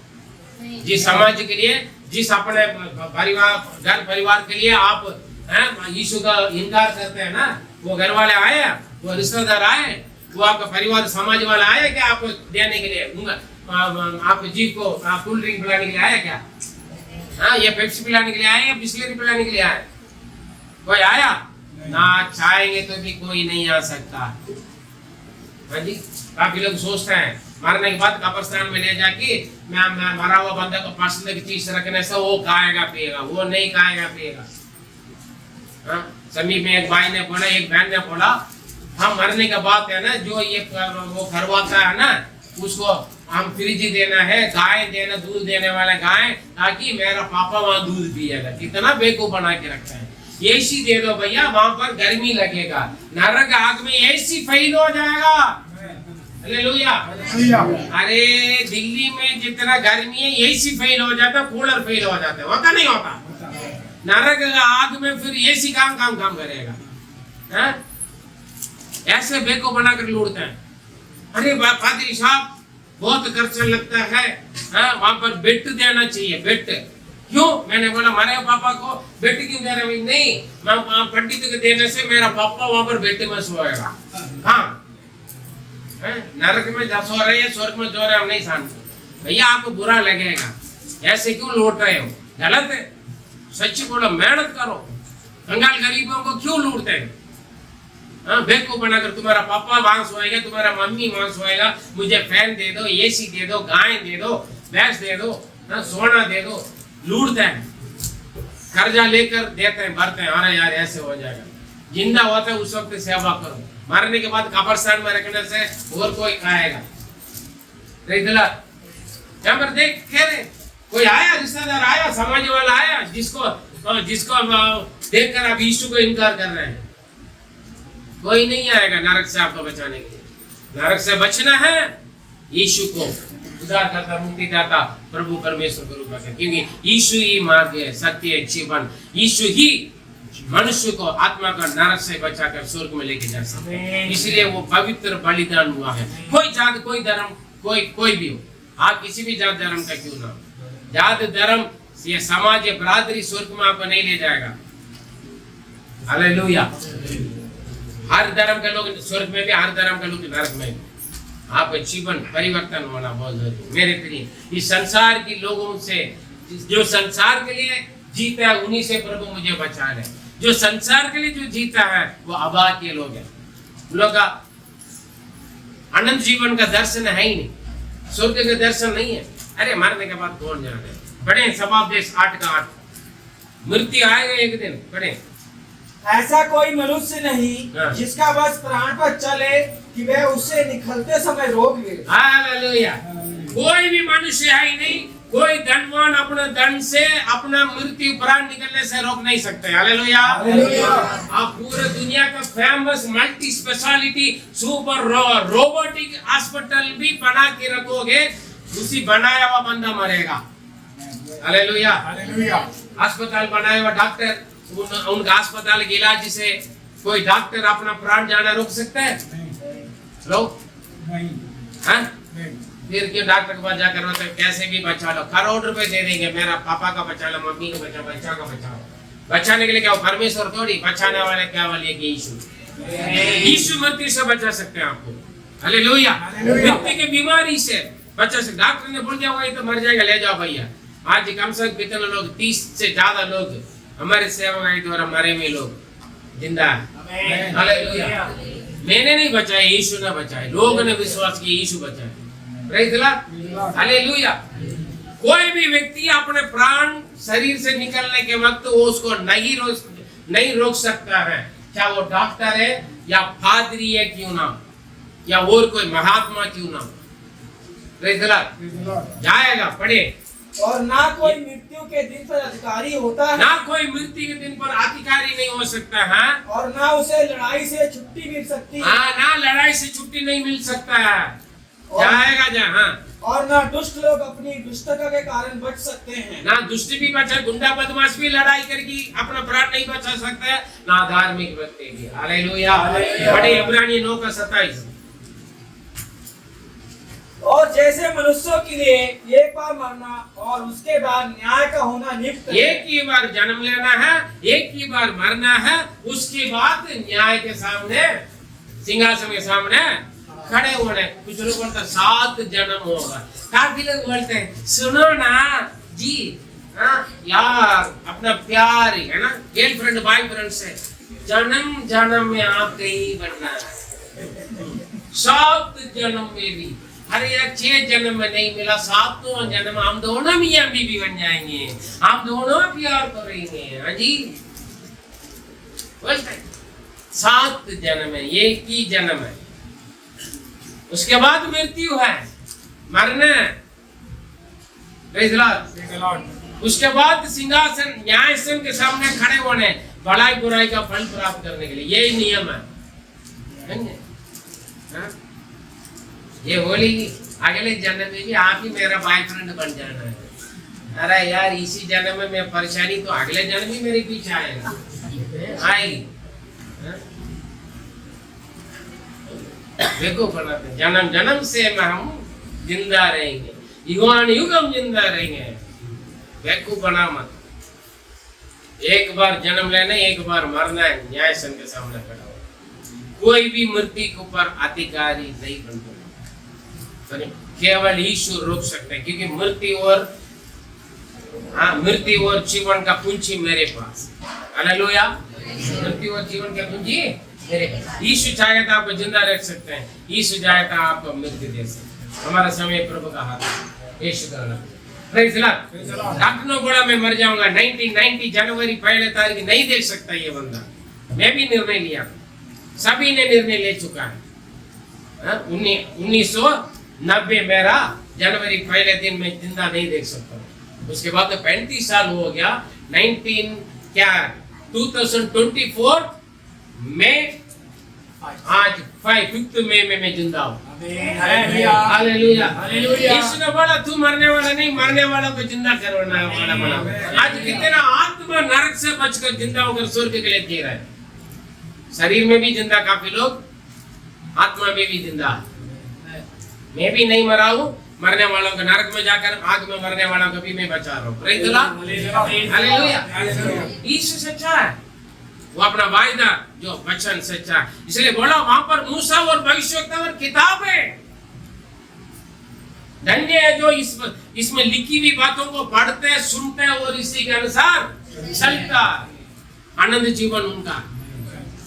जिस समाज के लिए, जिस अपने घर परिवार के लिए आप यीशु का इनकार करते हैं ना, वो घर वाले आए, वो रिश्तेदार आए, वो आपका परिवार समाज वाला आया क्या आपको देने के लिए? आपके जी को कूल ड्रिंक पिलाने के लिए आया क्या? हाँ, ये पेप्सी पिलाने के लिए आया या बिस्लेरी पिलाने के लिए आया? कोई आया ना? चाहेंगे तो भी कोई नहीं आ सकता। हाँ जी, काफी लोग सोचते हैं मरने के बाद कब्रिस्तान में ले जाके मैं मरा हुआ बंदा को पसंद की चीज रखने से वो खाएगा पिएगा, वो नहीं खाएगा पिएगा। समीप में एक भाई ने बोला, एक बहन ने बोला, हम मरने के बाद है ना जो ये वो खरवाता है ना, उसको हम फ्रिज देना है, गाय देना, दूध देने वाला गाय, ताकि मेरा पापा वहां दूध पिएगा। कितना बेवकूफ बना के रखता है। एसी दे दो भैया, वहां पर गर्मी लगेगा, नरक आग में एसी फेल हो जाएगा। हालेलुया। अरे दिल्ली में जितना गर्मी है एसी फेल हो जाता, कूलर फेल हो जाता, होता नहीं होता? नरक आग में फिर एसी काम करेगा। ऐसे बेको बनाकर लूटते हैं। अरे पादरी साहब बहुत खर्चा लगता है। हाँ, वहां पर बेट देना चाहिए, बेट। क्यों? मैंने बोला मेरे पापा को बेट क्यों दे रहे? नहीं, मैं पंडित को देने से मेरा पापा वहां पर बेट में सोएगा। हाँ, नरक में सो रहे हैं, स्वर्ग में सो रहे, हम नहीं जानते। भैया आपको बुरा लगेगा, ऐसे क्यों लौट रहे हो? गलत है। सच्ची बोलो, मेहनत करो। कंगाल गरीबों को क्यों लूटते हैं? बेवकूफ बनाकर तुम्हारा पापा वहां सोएगा, तुम्हारा मम्मी वहां सोएगा, मुझे फैन दे दो, एसी दे दो, गाय दे दो, भैंस दे दो, सोना दे दो। लूटते हैं, कर्जा लेकर देते हैं, भरते हैं। अरे यार ऐसे हो जाएगा। जिंदा होता है उस वक्त सेवा करो, मरने के बाद कब्रिस्तान में रखने से और कोई खाएगा। यहाँ पर देख कह रहे, कोई आया, रिश्तेदार आया, समाज वाला आया, जिसको देखकर आप यीशु को इनकार कर रहे हैं। कोई नहीं आएगा नरक से आपको बचाने के लिए। नरक से बचना है, यीशु को उद्धार करता, मुक्ति दाता प्रभु परमेश्वर को रूप में, क्योंकि यीशु ही मार्ग है, सत्य है, जीवन। यीशु ही मनुष्य को, आत्मा का नरक से बचाकर स्वर्ग में लेके जा सकते हैं। इसलिए वो पवित्र बलिदान हुआ है। कोई जात, कोई धर्म, कोई भी हो, आप किसी भी जात धर्म का क्यों ना, जात धर्म ये समाज, ये बरादरी स्वर्ग में आपको नहीं ले जाएगा। हालेलुया। हर धर्म के लोग स्वर्ग में भी, हर धर्म के लोग नरक में भी। आपका जीवन परिवर्तन होना बहुत जरूरी है मेरे प्रिय। इस संसार के लोगों से, जो संसार के लिए जीता है, उन्हीं से प्रभु मुझे बचा ले। जो संसार के लिए जो जीता है वो अबा के लोग हैं। लोग का अनंत जीवन का दर्शन है ही नहीं, स्वर्ग का दर्शन नहीं है। अरे मरने के बाद कौन जाने। पढ़े सभापदेश 8:8, मृत्यु आएगा एक दिन। पढ़े, ऐसा कोई मनुष्य नहीं हाँ। जिसका बस प्राण पर चले कि वह उसे निकलते समय रोक ले। हालेलुया। कोई भी मनुष्य है ही नहीं, कोई धनवान अपने धन से अपना मृत्यु प्राण निकलने से रोक नहीं सकते। हालेलुया। आप पूरे दुनिया का famous multi speciality super robotic hospital भी बना के रखोगे, उसी बनाया हुआ बंदा मरेगा। हालेलुया। अस्पताल बनाया हुआ डॉक्टर, उनका अस्पताल के इलाज से कोई डॉक्टर अपना प्राण जाना रोक सकता है? रोक नहीं। फिर क्यों डॉक्टर के पास जाकर रोते? कैसे भी बचा लो, करोड़ रुपए दे देंगे, मेरा पापा का बचा लो, मम्मी का बचा, बच्चा का बचाओ। बचाने के लिए क्या परमेश्वर थोड़ी, बचाने वाले क्या वाले कि यीशु मृत्यु से बचा सकते हैं आपको। हालेलुया। मृत्यु की बीमारी से बचा सकते। डॉक्टर ने बोल दिया होगा ये तो मर जाएगा, ले जाओ भैया। आज कम से कम कितने लोग, 30 से ज्यादा लोग हमारे सेवा द्वारा मरे हुए लोग जिंदा है। हालेलुया। मैंने नहीं बचाया, यीशु ने बचाया। लोगों ने विश्वास किया, यीशु बचाया। Praise the Lord. हालेलुया। कोई भी व्यक्ति अपने प्राण शरीर से निकलने के वक्त वो उसको नहीं रोक सकता है, चाहे वो डॉक्टर है या पादरी है क्यों ना, या और कोई महात्मा क्यों ना। Praise the Lord. जाएगा। पढ़े, और ना कोई मृत्यु के दिन पर अधिकारी होता है, ना कोई मृत्यु के दिन पर अधिकारी नहीं हो सकता है, और ना उसे लड़ाई से छुट्टी मिल सकती है। हाँ, ना लड़ाई से छुट्टी नहीं मिल सकता है। जाएगा जहाँ। और ना दुष्ट लोग अपनी दुष्टता के कारण बच सकते हैं। ना दुष्ट भी बचा, गुंडा बदमाश भी लड़ाई करके अपना प्राण नहीं बचा सकता है, ना धार्मिक व्यक्ति भी। हालेलुया। बड़े इब्रानी 9:27। और जैसे मनुष्यों के लिए एक बार मरना और उसके बाद न्याय का होना नित्य है। एक ही बार जन्म लेना है, एक ही बार मरना है, उसके बाद न्याय के सामने, सिंहासन के सामने खड़े होने। कुछ लोग बोलते 7 जन्म होगा। काफी लोग बोलते हैं सुनो ना जी, यार अपना प्यार है ना, गर्लफ्रेंड बॉयफ्रेंड से जन्म जन्म में आपके ही बनना है। 7 जन्म में भी, अरे यार 6 जन्म में नहीं मिला, 7वां जन्म हम दोनों मियां बीवी बन जाएंगे, हम दोनों प्यार करेंगे। हाँ जी, 7 जन्म है, एक ही जन्म है, उसके बाद मृत्यु है, मरना है। Praise the Lord. उसके बाद सिंहासन, न्यायासन के सामने खड़े होने, भलाई बुराई का फल प्राप्त करने के लिए। यही नियम है। ये बोली अगले जन्म में भी आप ही मेरा बॉयफ्रेंड बन जाना है। अरे यार इसी जन्म में मैं परेशानी, तो अगले जन्म भी मेरे पीछे आएगा, आएगी। देखो बनाते जन्म जन्म से हम जिंदा रहेंगे, युगान युगम जिंदा रहेंगे। बेवकूफ बना मत। एक बार जन्म लेना, एक बार मरना है, न्याय सन के सामने खड़ा हो। कोई भी मृत्यु के ऊपर अधिकारी नहीं बनता, केवल ईश्वर रोक सकते हैं, क्योंकि मृत्यु और जीवन का कुंजी मेरे पास। हालेलुया। मृत्यु और जीवन का कुंजी मेरे पास। यीशु चाहे तो आपको जिंदा रख सकते हैं, यीशु चाहे तो आपको मृत्यु दे सकते हैं। हमारा समय प्रभु का हाथ है। यीशु का नाम। Praise Lord. डॉक्टर ने बोला मैं मर जाऊंगा, 1990 जनवरी 1 तारीख नहीं देख सकता ये बंदा। मैं भी निर्णय लिया, सभी ने निर्णय ले चुका है। 1990 मेरा जनवरी 1 दिन में जिंदा नहीं देख सकता। उसके बाद तो 35 साल हो गया। 2024 में आज 5 मई में मैं जिंदा हूँ। हालेलुया। यीशु ने बोला तू मरने वाला नहीं, मरने वाला को जिंदा करवाना वाला बना। आज कितना आत्मा नरक से बचकर जिंदा होकर स्वर्ग के लिए जी रहा है। शरीर में भी जिंदा काफी लोग, आत्मा में भी जिंदा। मैं भी नहीं मरा हूँ, मरने वालों को नरक में जाकर आग में मरने वालों को भी मैं बचा रहा हूँ। Praise the Lord. हालेलुया। यीशु सच्चा है, वो अपना वायदा जो वचन सच्चा है, इसलिए बोला वहां पर मूसा और भविष्यवक्ता और किताब है। धन्य है जो इसमें लिखी हुई बातों को पढ़ते हैं, सुनते हैं और इसी के अनुसार चलता। आनंद जीवन उनका,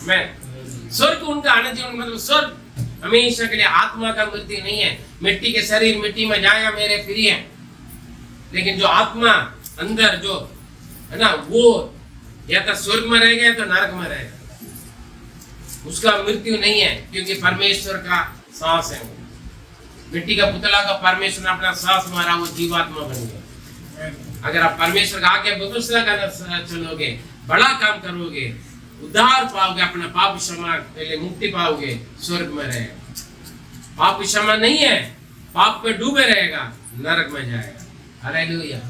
मैं स्वर्ग उनका आनंद जीवन, मतलब स्वर्ग हमेशा के लिए। आत्मा का मृत्यु नहीं है। मिट्टी के शरीर मिट्टी में जाएगा मेरे प्रिय, लेकिन जो आत्मा अंदर जो है ना, वो या तो स्वर्ग में रहेगा या तो नरक में रहेगा। उसका मृत्यु नहीं है, क्योंकि परमेश्वर का सांस है। मिट्टी का पुतला का परमेश्वर ने अपना सांस मारा, वो जीवात्मा बन गया। अगर आप परमेश्वर का आगे बदुसरा का चलोगे, बड़ा काम करोगे, उद्धार पाओगे, अपना पाप क्षमा पहले मुक्ति पाओगे, स्वर्ग में रहेगा। पाप क्षमा नहीं है, पाप पे डूबे रहेगा, नरक में जाएगा। हालेलुया।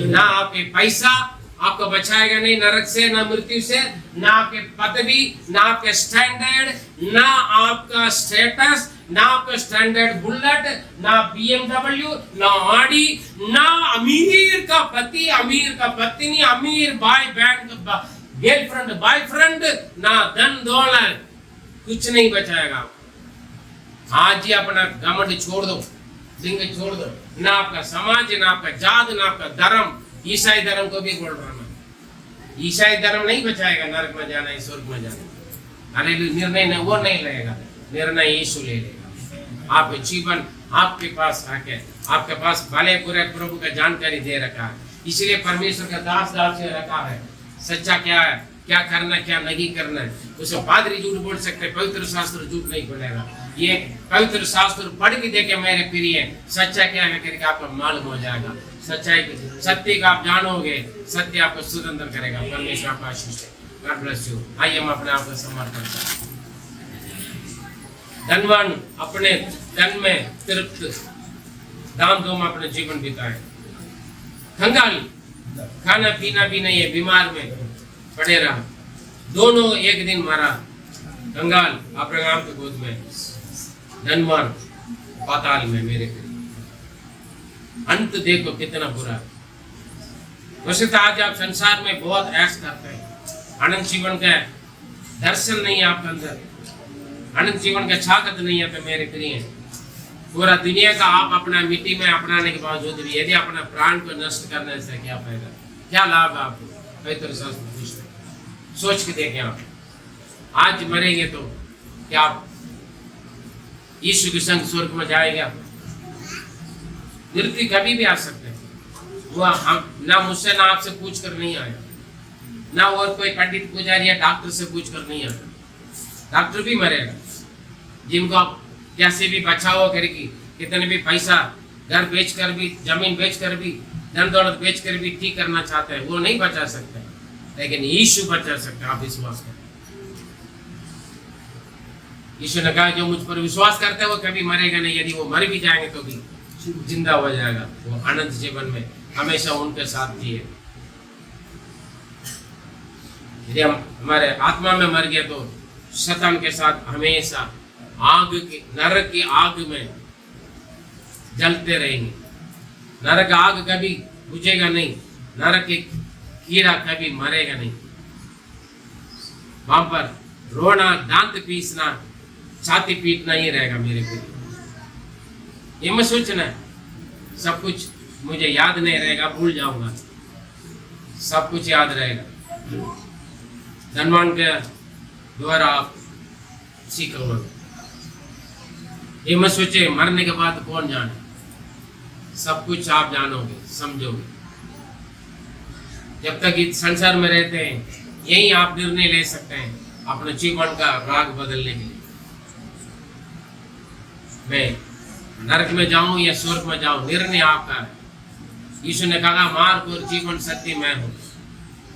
ना आपके पैसा आपको बचाएगा नहीं नरक से, ना मृत्यु से, ना आपके पदवी, ना आपके स्टैंडर्ड, ना आपका स्टेटस, ना आपका स्टैंडर्ड बुलेट, ना BMW, ना ऑडी, ना अमीर का पति, अमीर का पत्नी, अमीर भाई बहन का गर्लफ्रेंड बॉयफ्रेंड, ना धन दौलत, कुछ नहीं बचाएगा। आज ही अपना घमंड छोड़ दो, लिंग छोड़ दो। ना आपका समाज, ना आपका जात, ना आपका धर्म। ईसाई धर्म को भी बोल रहा मैं, ईसाई धर्म नहीं बचाएगा नरक में जाना, स्वर्ग में जाना। हालेलुया। निर्णय नहीं, वो नहीं लेगा, निर्णय यीशु ले लेगा। आप जीवन आपके पास आके, आपके पास भले बुरे प्रभु का जानकारी दे रखा है, इसलिए परमेश्वर का दास से रखा है। सच्चा क्या है, क्या करना क्या नहीं करना है। उसे पादरी झूठ बोल सकते, पवित्र शास्त्र झूठ नहीं बोलेगा। ये पवित्र शास्त्र पढ़ के देखे मेरे प्रिय, सच्चा क्या है करके आपको मालूम हो जाएगा। सच्चाई सत्य का आप जानोगे, सत्य आपको स्वतंत्र करेगा। परमेश्वर आपका आशीष दे। God bless you. आइए हम अपने आप को समर्पण करें। धनवान अपने धन में तृप्त, दाम दो में अपने जीवन बिताए। कंगाल खाना पीना भी नहीं है, बीमार में पड़े रहा, दोनों एक दिन मरा। कंगाल अपने गांव के गोद में, धनवान पाताल में। मेरे प्रिय, अंत देखो कितना बुरा है। वैसे तो आज आप संसार में बहुत ऐश करते हैं, अनंत जीवन का दर्शन नहीं है आपके अंदर, अनंत जीवन का छाकत नहीं है। तो मेरे प्रिय, पूरा दुनिया का आप अपना मिट्टी में अपनाने के बावजूद भी यदि अपना प्राण को नष्ट करने से क्या फायदा, क्या लाभ है आपको? पवित्र शास्त्र पूछते, सोच के देखें आप। आज मरेंगे तो क्या आप यीशु के संग स्वर्ग में जाएंगे? आप मृत्यु कभी भी आ सकते हैं। वो हम ना मुझसे ना आपसे पूछ कर नहीं आया, ना और कोई पंडित पुजारी या डॉक्टर से पूछ कर नहीं आया। डॉक्टर भी मरेगा, जिनको आप कैसे भी बचाओ करके, कितने भी पैसा घर बेच कर भी, जमीन बेच कर भी, धन दौलत बेच कर भी ठीक करना चाहते हैं, वो नहीं बचा सकते, लेकिन यीशु बचा सकते हैं। आप विश्वास करें। यीशु ने कहा जो मुझ पर विश्वास करते हैं वो कभी मरेगा नहीं, यदि वो मर भी जाएंगे तो भी जिंदा हो जाएगा। वो अनंत जीवन में हमेशा उनके साथ जिए। यदि हम हमारे आत्मा में मर गए तो शैतान के साथ हमेशा आग की, नरक की आग में जलते रहेंगे। नरक आग कभी बुझेगा नहीं, नरक के कीड़ा कभी मरेगा नहीं। वहां पर रोना, दांत पीसना, छाती पीटना ही रहेगा मेरे प्रिय। ये मत सोचना सब कुछ मुझे याद नहीं रहेगा, भूल जाऊंगा। सब कुछ याद रहेगा। धनवान के द्वारा आप सीख लो। ये मत सोचे मरने के बाद कौन जाने, सब कुछ आप जानोगे, समझोगे। जब तक इस संसार में रहते हैं यही आप निर्णय ले सकते हैं अपने जीवन का राग बदलने के लिए। मैं नरक में जाऊं या स्वर्ग में जाऊं, निर्णय आपका है। यीशु ने कहा मार्ग और जीवन सत्य मैं हूं,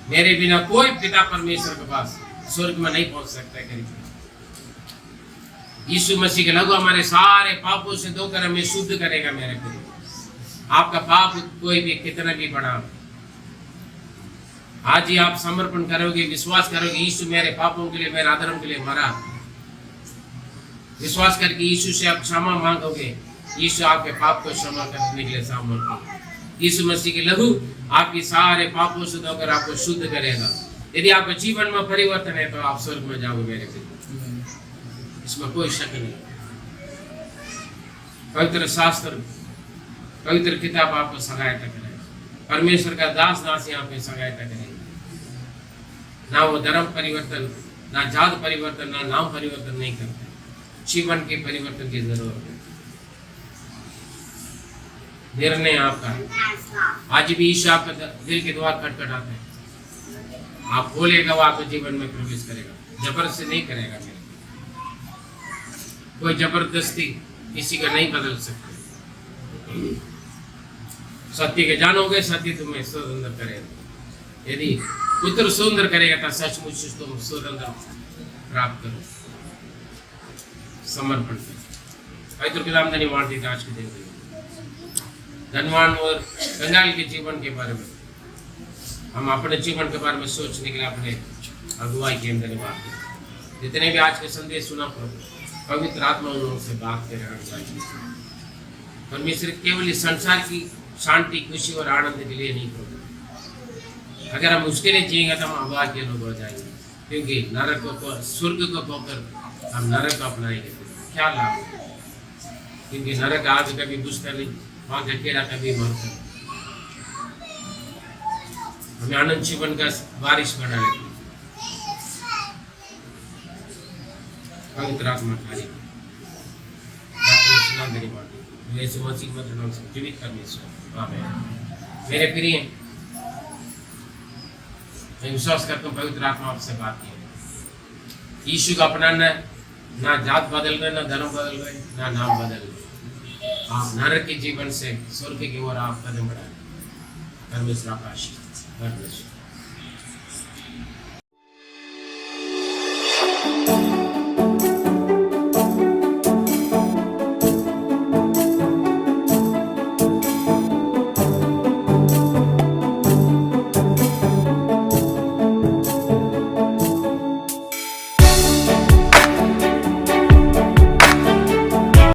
मेरे बिना कोई पिता परमेश्वर के पास स्वर्ग में नहीं पहुंच सकता। करीब यीशु मसीह के लहू हमारे सारे पापों से धोकर हमें शुद्ध करेगा। मेरे को आपका पाप कोई भी कितना भी बड़ा, आज ही आप समर्पण करोगे, विश्वास करोगे यीशु मेरे पापों के लिए, मेरे अधर्म के लिए मरा, विश्वास करके यीशु से आप क्षमा मांगोगे, यीशु आपके पाप को क्षमा करने के लिए सामर्थ्य। यीशु मसीह के लहू आपके सारे पापों से धोकर आपको शुद्ध करेगा। यदि आपके जीवन में परिवर्तन है तो आप स्वर्ग में जाओगे मेरे पिता, इसमें कोई शक नहीं। पवित्र शास्त्र, पवित्र किताब आपको सहायता करेगा। परमेश्वर का दास दास यहाँ पे सहायता करेगा। ना वो धर्म परिवर्तन, ना जात परिवर्तन, ना नाम परिवर्तन नहीं करते, जीवन के परिवर्तन की जरूरत है। निर्णय आपका है। आज भी ईश्वर आपका दिल के द्वार खटखटाते हैं, आप बोलेगा वो आपके जीवन में प्रवेश करेगा, जबरदस्ती नहीं करेगा। मेरे कोई जबरदस्ती किसी का नहीं बदल सकता। सत्य के जानोगे, सत्य तुम्हें स्वतंत्र करेगा। यदि पुत्र सुंदर करेगा तो सचमुच तुम स्वतंत्र प्राप्त करो। समर्पण पवित्र कलाम धन्यवाद देते आज के दिन में। धनवान और कंगाल के जीवन के बारे में हम अपने जीवन के बारे में सोचने के लिए अपने अगुवाई के अंदर बात करें। जितने भी आज के संदेश सुना पवित्र आत्मा उन से बात करें। परमेश्वर केवल इस संसार की शांति, खुशी और आनंद के लिए नहीं होगा। अगर हम उसके लिए जिएंगे तो हम अभाग्य लोग हो जाएंगे, क्योंकि नरक को, स्वर्ग को खोकर हम नरक को अपनाएंगे। क्या लाभ? क्योंकि नरक आग कभी बुझता नहीं, वहां का कीड़ा कभी मरता नहीं। हमें आनंद जीवन का बारिश बना लेते। पवित्र आत्मा कार्य यीशु मसीह के नाम से जीवित परमेश्वर, आमीन। मेरे प्रिय, मैं विश्वास करता हूँ पवित्र आत्मा आपसे बात की। यीशु का अपनाना, ना जात बदल गए, ना धर्म बदल गए, ना नाम बदल गए। आप नरक के जीवन से स्वर्ग की ओर आप कदम बढ़ाएं। परमेश्वर आपका आशीर्वाद।